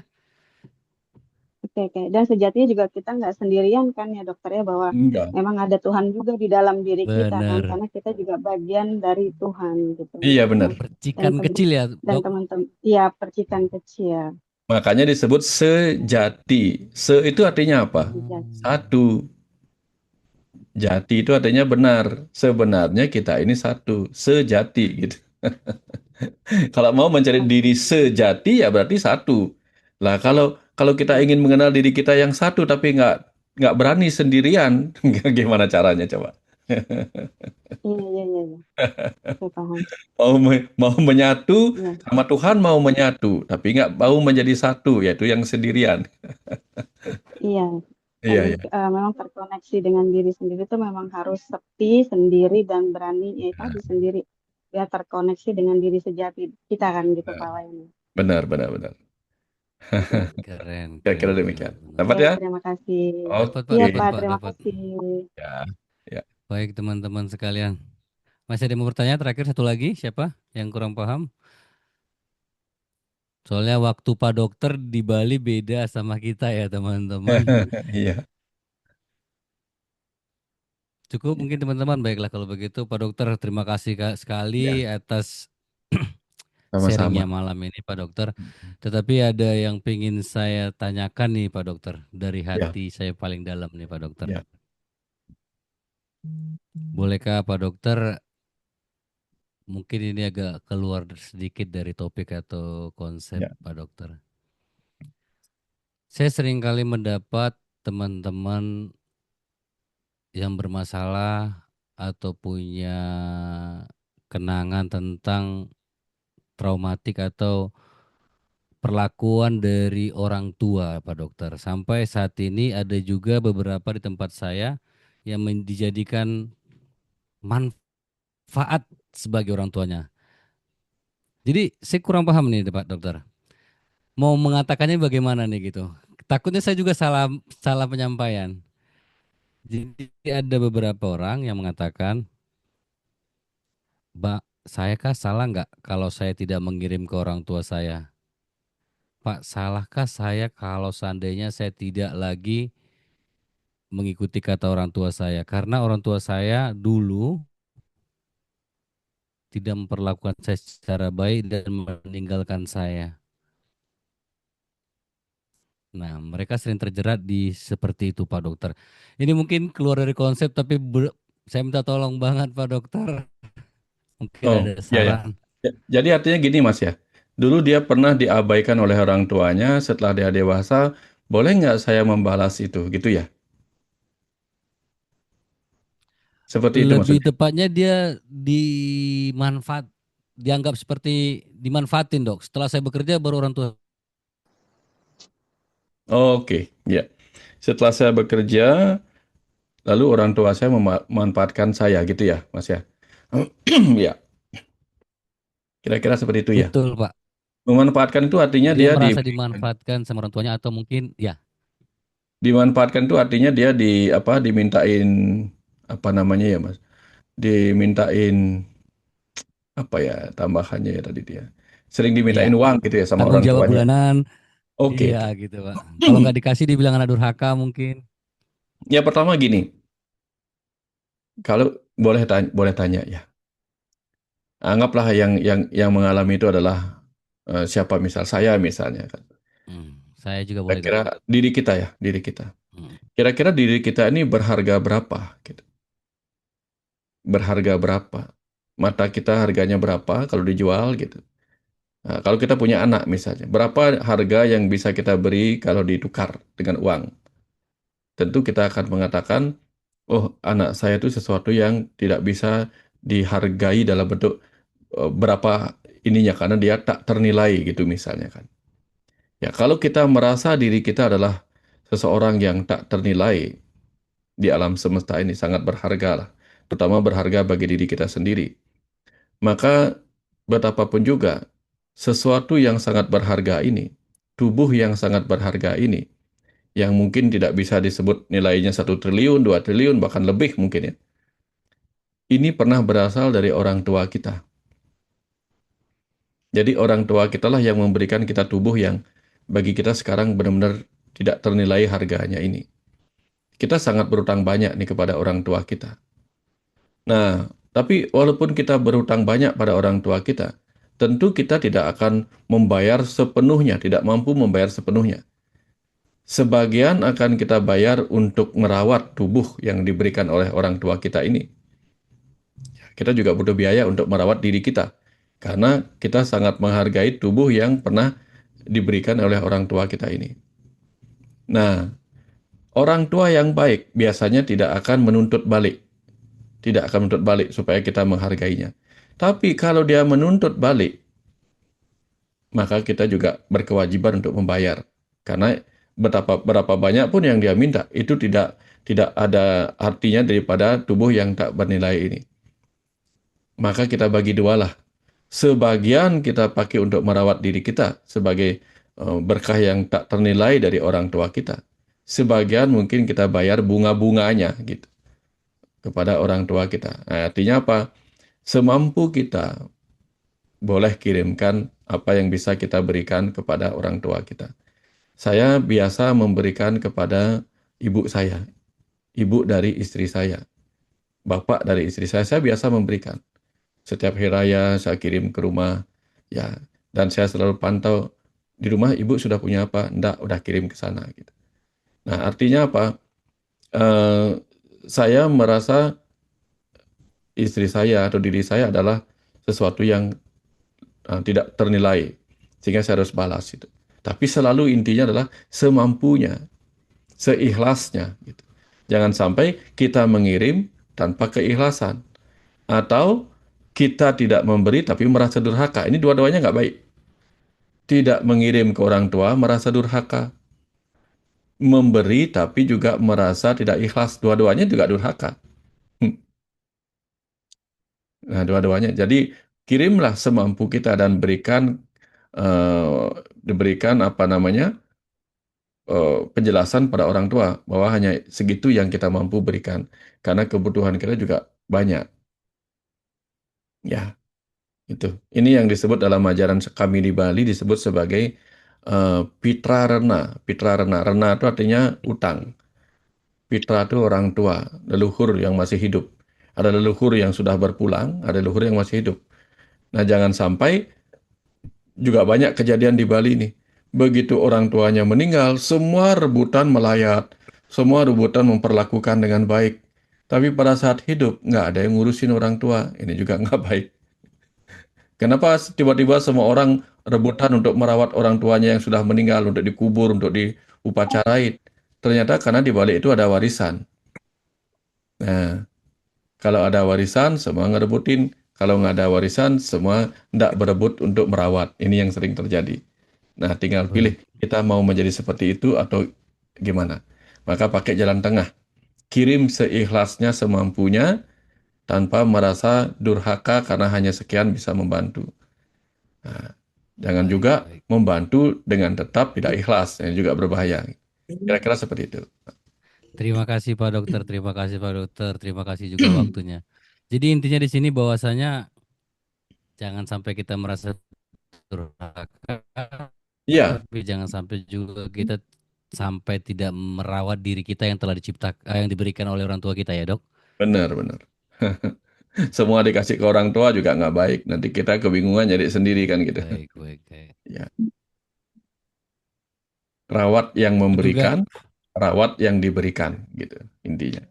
oke, oke. Dan sejatinya juga kita nggak sendirian kan ya dokter ya, bahwa Enggak. memang ada Tuhan juga di dalam diri kita kan, Benar. karena kita juga bagian dari Tuhan gitu. Iya benar. Dan Percikan teman kecil ya, dan Dok. teman-teman, iya percikan kecil. Makanya disebut sejati. Se itu artinya apa? Sejati. Satu. Jati itu artinya benar. Sebenarnya kita ini satu. Sejati gitu. Kalau mau mencari diri sejati ya berarti satu. Lah kalau kalau kita ingin mengenal diri kita yang satu tapi nggak berani sendirian, gimana caranya coba? Iya, iya, iya, iya. Saya paham. Mau menyatu Iya, sama Tuhan mau menyatu, tapi nggak mau menjadi satu, yaitu yang sendirian. iya. Iya, Dan iya. memang terkoneksi dengan diri sendiri itu memang harus sepi sendiri dan berani ya tadi sendiri ya terkoneksi dengan diri sejati kita kan gitu Pak Wayan. Benar, benar, benar. Keren, Kira-kira keren, demikian. keren. Dapat Oke, ya? terima kasih. Dapat Pak, Iya Oke. dapat Pak, Pak, terima dapat. kasih. Ya, ya. Baik teman-teman sekalian. Masih ada yang mau bertanya terakhir satu lagi siapa yang kurang paham? Soalnya waktu Pak Dokter di Bali beda sama kita ya teman-teman. Iya. Cukup mungkin teman-teman. Baiklah kalau begitu Pak Dokter terima kasih sekali Ya, atas sama-sama. sharingnya malam ini Pak Dokter. Tetapi ada yang ingin saya tanyakan nih Pak Dokter. Dari Ya, hati saya paling dalam nih Pak Dokter. ya. Bolehkah Pak Dokter mungkin ini agak keluar sedikit dari topik atau konsep Ya. Pak Dokter. Saya seringkali mendapat teman-teman yang bermasalah atau punya kenangan tentang traumatik atau perlakuan dari orang tua, Pak Dokter. Sampai saat ini ada juga beberapa di tempat saya yang dijadikan manfaat sebagai orang tuanya. Jadi saya kurang paham nih, Pak Dokter. Mau mengatakannya bagaimana nih gitu. Takutnya saya juga salah salah penyampaian. Jadi ada beberapa orang yang mengatakan, Mbak, saya kah salah nggak kalau saya tidak mengirim ke orang tua saya? Pak, salahkah saya kalau seandainya saya tidak lagi mengikuti kata orang tua saya? Karena orang tua saya dulu tidak memperlakukan saya secara baik dan meninggalkan saya. Nah, mereka sering terjerat di seperti itu, Pak Dokter. Ini mungkin keluar dari konsep, tapi saya minta tolong banget, Pak Dokter. Mungkin Oh, ada ya ya. saran. Jadi artinya gini Mas ya. Dulu dia pernah diabaikan oleh orang tuanya, setelah dia dewasa, boleh nggak saya membalas itu, gitu ya? Seperti itu Lebih maksudnya. tepatnya dia dianggap seperti dimanfaatin, Dok. Setelah saya bekerja baru orang tua. Oke, ya. Setelah saya bekerja, lalu orang tua saya memanfaatkan saya, gitu ya, Mas ya. Ya, kira-kira seperti itu ya. Betul, Pak. Memanfaatkan itu artinya Dia dia merasa diberikan. dimanfaatkan sama orang tuanya atau mungkin ya, Dimanfaatkan itu artinya dia dimintain apa namanya ya, Mas? Dimintain apa ya tambahannya ya tadi dia. Sering dimintain ya uang gitu ya sama tanggung orang jawab tuanya. bulanan. Oke, Iya oke. gitu, Pak. Kalau nggak dikasih dibilang anak durhaka mungkin. Ya pertama gini, kalau boleh tanya ya. Anggaplah yang mengalami itu adalah siapa misal saya misalnya kan. Saya juga boleh, Dok. Kira-kira diri kita ya, diri kita. Hmm. Kira-kira diri kita ini berharga berapa gitu. Berharga berapa? Mata kita harganya berapa kalau dijual gitu. Nah, kalau kita punya anak misalnya, berapa harga yang bisa kita beri kalau ditukar dengan uang? Tentu kita akan mengatakan, oh anak saya itu sesuatu yang tidak bisa dihargai dalam bentuk berapa ininya karena dia tak ternilai gitu misalnya kan. Ya kalau kita merasa diri kita adalah seseorang yang tak ternilai di alam semesta ini sangat berharga lah, terutama berharga bagi diri kita sendiri. Maka betapapun juga sesuatu yang sangat berharga ini, tubuh yang sangat berharga ini, yang mungkin tidak bisa disebut nilainya 1 triliun, 2 triliun, bahkan lebih mungkin ya. Ini pernah berasal dari orang tua kita. Jadi orang tua kita lah yang memberikan kita tubuh yang bagi kita sekarang benar-benar tidak ternilai harganya ini. Kita sangat berutang banyak nih kepada orang tua kita. Nah, tapi walaupun kita berutang banyak pada orang tua kita, tentu kita tidak akan membayar sepenuhnya, tidak mampu membayar sepenuhnya. Sebagian akan kita bayar untuk merawat tubuh yang diberikan oleh orang tua kita ini. Kita juga butuh biaya untuk merawat diri kita. Karena kita sangat menghargai tubuh yang pernah diberikan oleh orang tua kita ini. Nah, orang tua yang baik biasanya tidak akan menuntut balik. Tidak akan menuntut balik supaya kita menghargainya. Tapi kalau dia menuntut balik, maka kita juga berkewajiban untuk membayar. Karena berapa banyak pun yang dia minta, itu tidak ada artinya daripada tubuh yang tak bernilai ini. Maka kita bagi dua lah. Sebagian kita pakai untuk merawat diri kita sebagai berkah yang tak ternilai dari orang tua kita. Sebagian mungkin kita bayar bunga-bunganya gitu kepada orang tua kita. Nah, artinya apa? Semampu kita boleh kirimkan apa yang bisa kita berikan kepada orang tua kita. Saya biasa memberikan kepada ibu saya, ibu dari istri saya, bapak dari istri saya biasa memberikan. Setiap hari raya saya kirim ke rumah, ya. Dan saya selalu pantau di rumah ibu sudah punya apa, enggak, udah kirim ke sana gitu. Nah, artinya apa? Saya merasa istri saya atau diri saya adalah sesuatu yang tidak ternilai, sehingga saya harus balas itu. Tapi selalu intinya adalah semampunya, seikhlasnya. Gitu. Jangan sampai kita mengirim tanpa keikhlasan. Atau kita tidak memberi tapi merasa durhaka. Ini dua-duanya nggak baik. Tidak mengirim ke orang tua merasa durhaka. Memberi tapi juga merasa tidak ikhlas. Dua-duanya juga durhaka. Nah, dua-duanya. Jadi kirimlah semampu kita dan diberikan apa namanya penjelasan pada orang tua bahwa hanya segitu yang kita mampu berikan karena kebutuhan kita juga banyak. Ya, itu. Ini yang disebut dalam ajaran kami di Bali disebut sebagai pitra rena. Pitra rena. Rena itu artinya utang. Pitra itu orang tua, leluhur yang masih hidup. Ada leluhur yang sudah berpulang, ada leluhur yang masih hidup. Nah, jangan sampai juga banyak kejadian di Bali nih. Begitu orang tuanya meninggal, semua rebutan melayat. Semua rebutan memperlakukan dengan baik. Tapi pada saat hidup, nggak ada yang ngurusin orang tua. Ini juga nggak baik. Kenapa tiba-tiba semua orang rebutan untuk merawat orang tuanya yang sudah meninggal, untuk dikubur, untuk diupacarain? Ternyata karena di balik itu ada warisan. Nah, kalau ada warisan, semua ngerebutin. Kalau nggak ada warisan, semua nggak berebut untuk merawat. Ini yang sering terjadi. Nah, tinggal pilih Baik. kita mau menjadi seperti itu atau gimana. Maka pakai jalan tengah. Kirim seikhlasnya, semampunya, tanpa merasa durhaka karena hanya sekian bisa membantu. Nah, jangan Baik, juga baik. membantu dengan tetap tidak ikhlas, yang juga berbahaya. Kira-kira seperti itu. Terima kasih Pak Dokter, terima kasih Pak Dokter, terima kasih juga waktunya. Jadi intinya di sini bahwasanya jangan sampai kita merasa durhaka, Iya, tapi jangan sampai juga kita sampai tidak merawat diri kita yang telah diciptakan, yang diberikan oleh orang tua kita ya dok. benar-benar. Semua dikasih ke orang tua juga nggak baik. Nanti kita kebingungan jadi sendiri kan gitu. Baik, baik, baik. Ya, rawat yang Juga memberikan, rawat yang diberikan gitu intinya.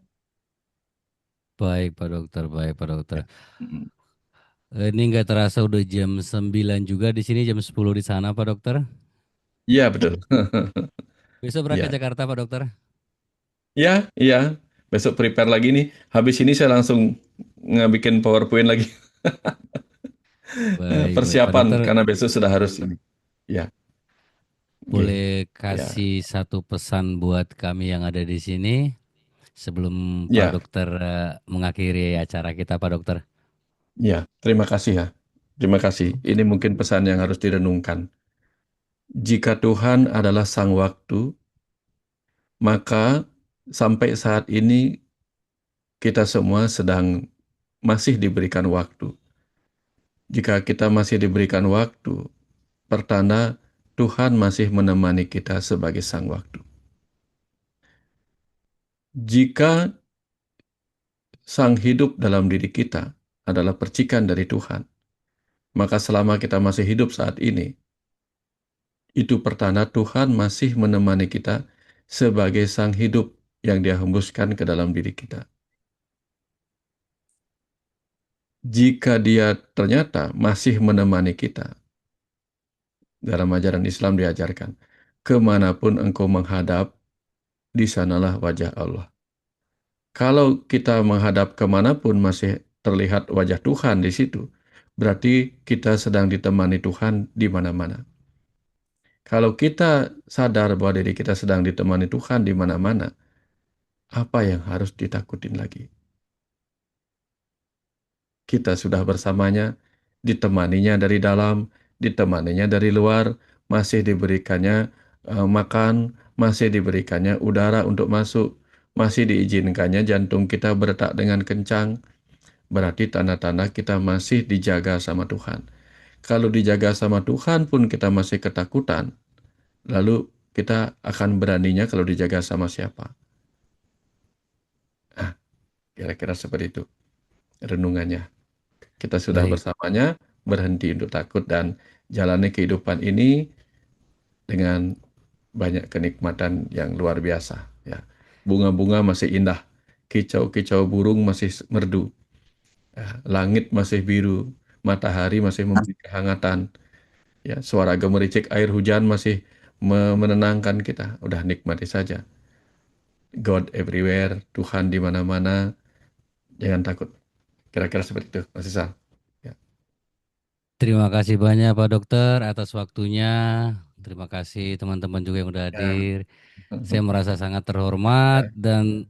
baik Pak Dokter, baik Pak Dokter. Ya. Mm. Ini nggak terasa udah jam 9 juga di sini, jam 10 di sana Pak Dokter. Iya betul. Besok berangkat Iya, Jakarta Pak Dokter. iya, iya. Besok prepare lagi nih. Habis ini saya langsung ngebikin PowerPoint lagi. Baik, baik Pak Persiapan Dokter. karena besok sudah harus ini. Ya, oke. Boleh Ya, kasih satu pesan buat kami yang ada di sini sebelum Pak ya, Dokter mengakhiri acara kita Pak Dokter. ya. Terima kasih ya. Terima kasih. Ini mungkin pesan yang harus direnungkan. Jika Tuhan adalah sang waktu, maka sampai saat ini kita semua sedang masih diberikan waktu. Jika kita masih diberikan waktu, pertanda Tuhan masih menemani kita sebagai sang waktu. Jika sang hidup dalam diri kita adalah percikan dari Tuhan, maka selama kita masih hidup saat ini, itu pertanda Tuhan masih menemani kita sebagai sang hidup yang Dia hembuskan ke dalam diri kita. Jika Dia ternyata masih menemani kita, dalam ajaran Islam diajarkan, kemanapun engkau menghadap, di sanalah wajah Allah. Kalau kita menghadap kemanapun masih terlihat wajah Tuhan di situ, berarti kita sedang ditemani Tuhan di mana-mana. Kalau kita sadar bahwa diri kita sedang ditemani Tuhan di mana-mana, apa yang harus ditakutin lagi? Kita sudah bersamanya, ditemaninya dari dalam, ditemaninya dari luar, masih diberikannya makan, masih diberikannya udara untuk masuk, masih diizinkannya jantung kita berdetak dengan kencang, berarti tanda-tanda kita masih dijaga sama Tuhan. Kalau dijaga sama Tuhan pun kita masih ketakutan, lalu kita akan beraninya kalau dijaga sama siapa? Ah, kira-kira seperti itu renungannya. Kita sudah Baik, bersamanya, berhenti untuk takut dan jalani kehidupan ini dengan banyak kenikmatan yang luar biasa. Ya, bunga-bunga masih indah, kicau-kicau burung masih merdu, ya, langit masih biru, matahari masih memberi kehangatan, ya, suara gemericik air hujan masih menenangkan kita. Udah nikmati saja. God everywhere, Tuhan di mana-mana, jangan takut. Kira-kira seperti itu, Mas Isal. Ya. terima kasih banyak Pak Dokter atas waktunya. Terima kasih teman-teman juga yang udah Ya. hadir. Saya merasa sangat terhormat dan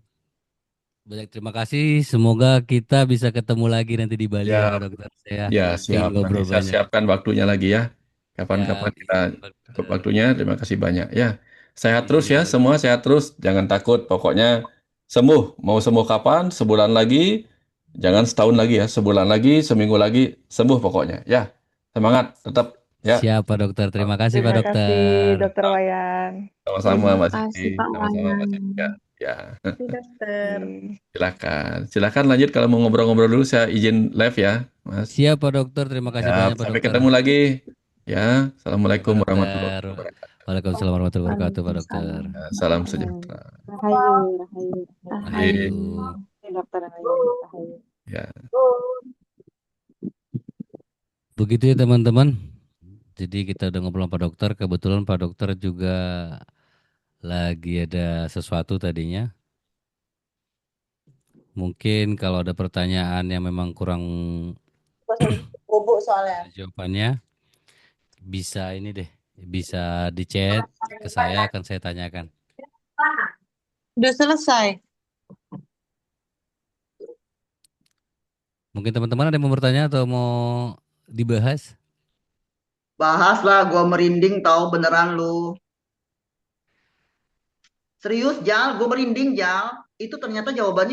banyak terima kasih. Semoga kita bisa ketemu lagi nanti di Bali ya Pak Ya, Dokter. Saya ya, pengen siap. Nanti ngobrol saya banyak. siapkan waktunya lagi ya. Siap, Kapan-kapan kita izin Pak cukup Dokter. waktunya. Terima kasih banyak ya. Sehat terus Izin ya, Pak semua Dokter. sehat terus. Jangan takut. Pokoknya sembuh. Mau sembuh kapan? Sebulan lagi. Jangan setahun lagi ya. Sebulan lagi, seminggu lagi, sembuh pokoknya. Ya, semangat tetap ya. Siap Pak Dokter. Terima kasih Pak Terima kasih, Dokter. Dokter Wayan. Sama-sama Terima Mas Siti. kasih Pak Sama-sama Mas Siti. Ya, Wayan. ya. Si dokter. Oke. Silakan. Silakan lanjut kalau mau ngobrol-ngobrol dulu. Saya izin live ya, Mas. Siap Pak Dokter. Terima Ya, kasih banyak Pak sampai Dokter. ketemu lagi. Ya, Siap Assalamualaikum Pak warahmatullahi Dokter. wabarakatuh. Waalaikumsalam warahmatullahi wabarakatuh Pak Dokter. Waalaikumsalam. Ya, salam Hmm. sejahtera. Rahayu, Rahayu, Rahayu. Amin. Rahayu. Dokter Rahayu, Rahayu. Ya. Begitu ya teman-teman. Jadi kita udah ngobrol sama Pak Dokter. Kebetulan Pak Dokter juga lagi ada sesuatu tadinya. Mungkin kalau ada pertanyaan yang memang kurang Bubuk soalnya. jawabannya, bisa ini deh, bisa di chat ke saya, akan saya tanyakan. Udah selesai. Mungkin teman-teman ada yang mau bertanya atau mau dibahas? Bahas lah, gua merinding tahu beneran lu. Serius, Jal, gua merinding, Jal. Itu ternyata jawabannya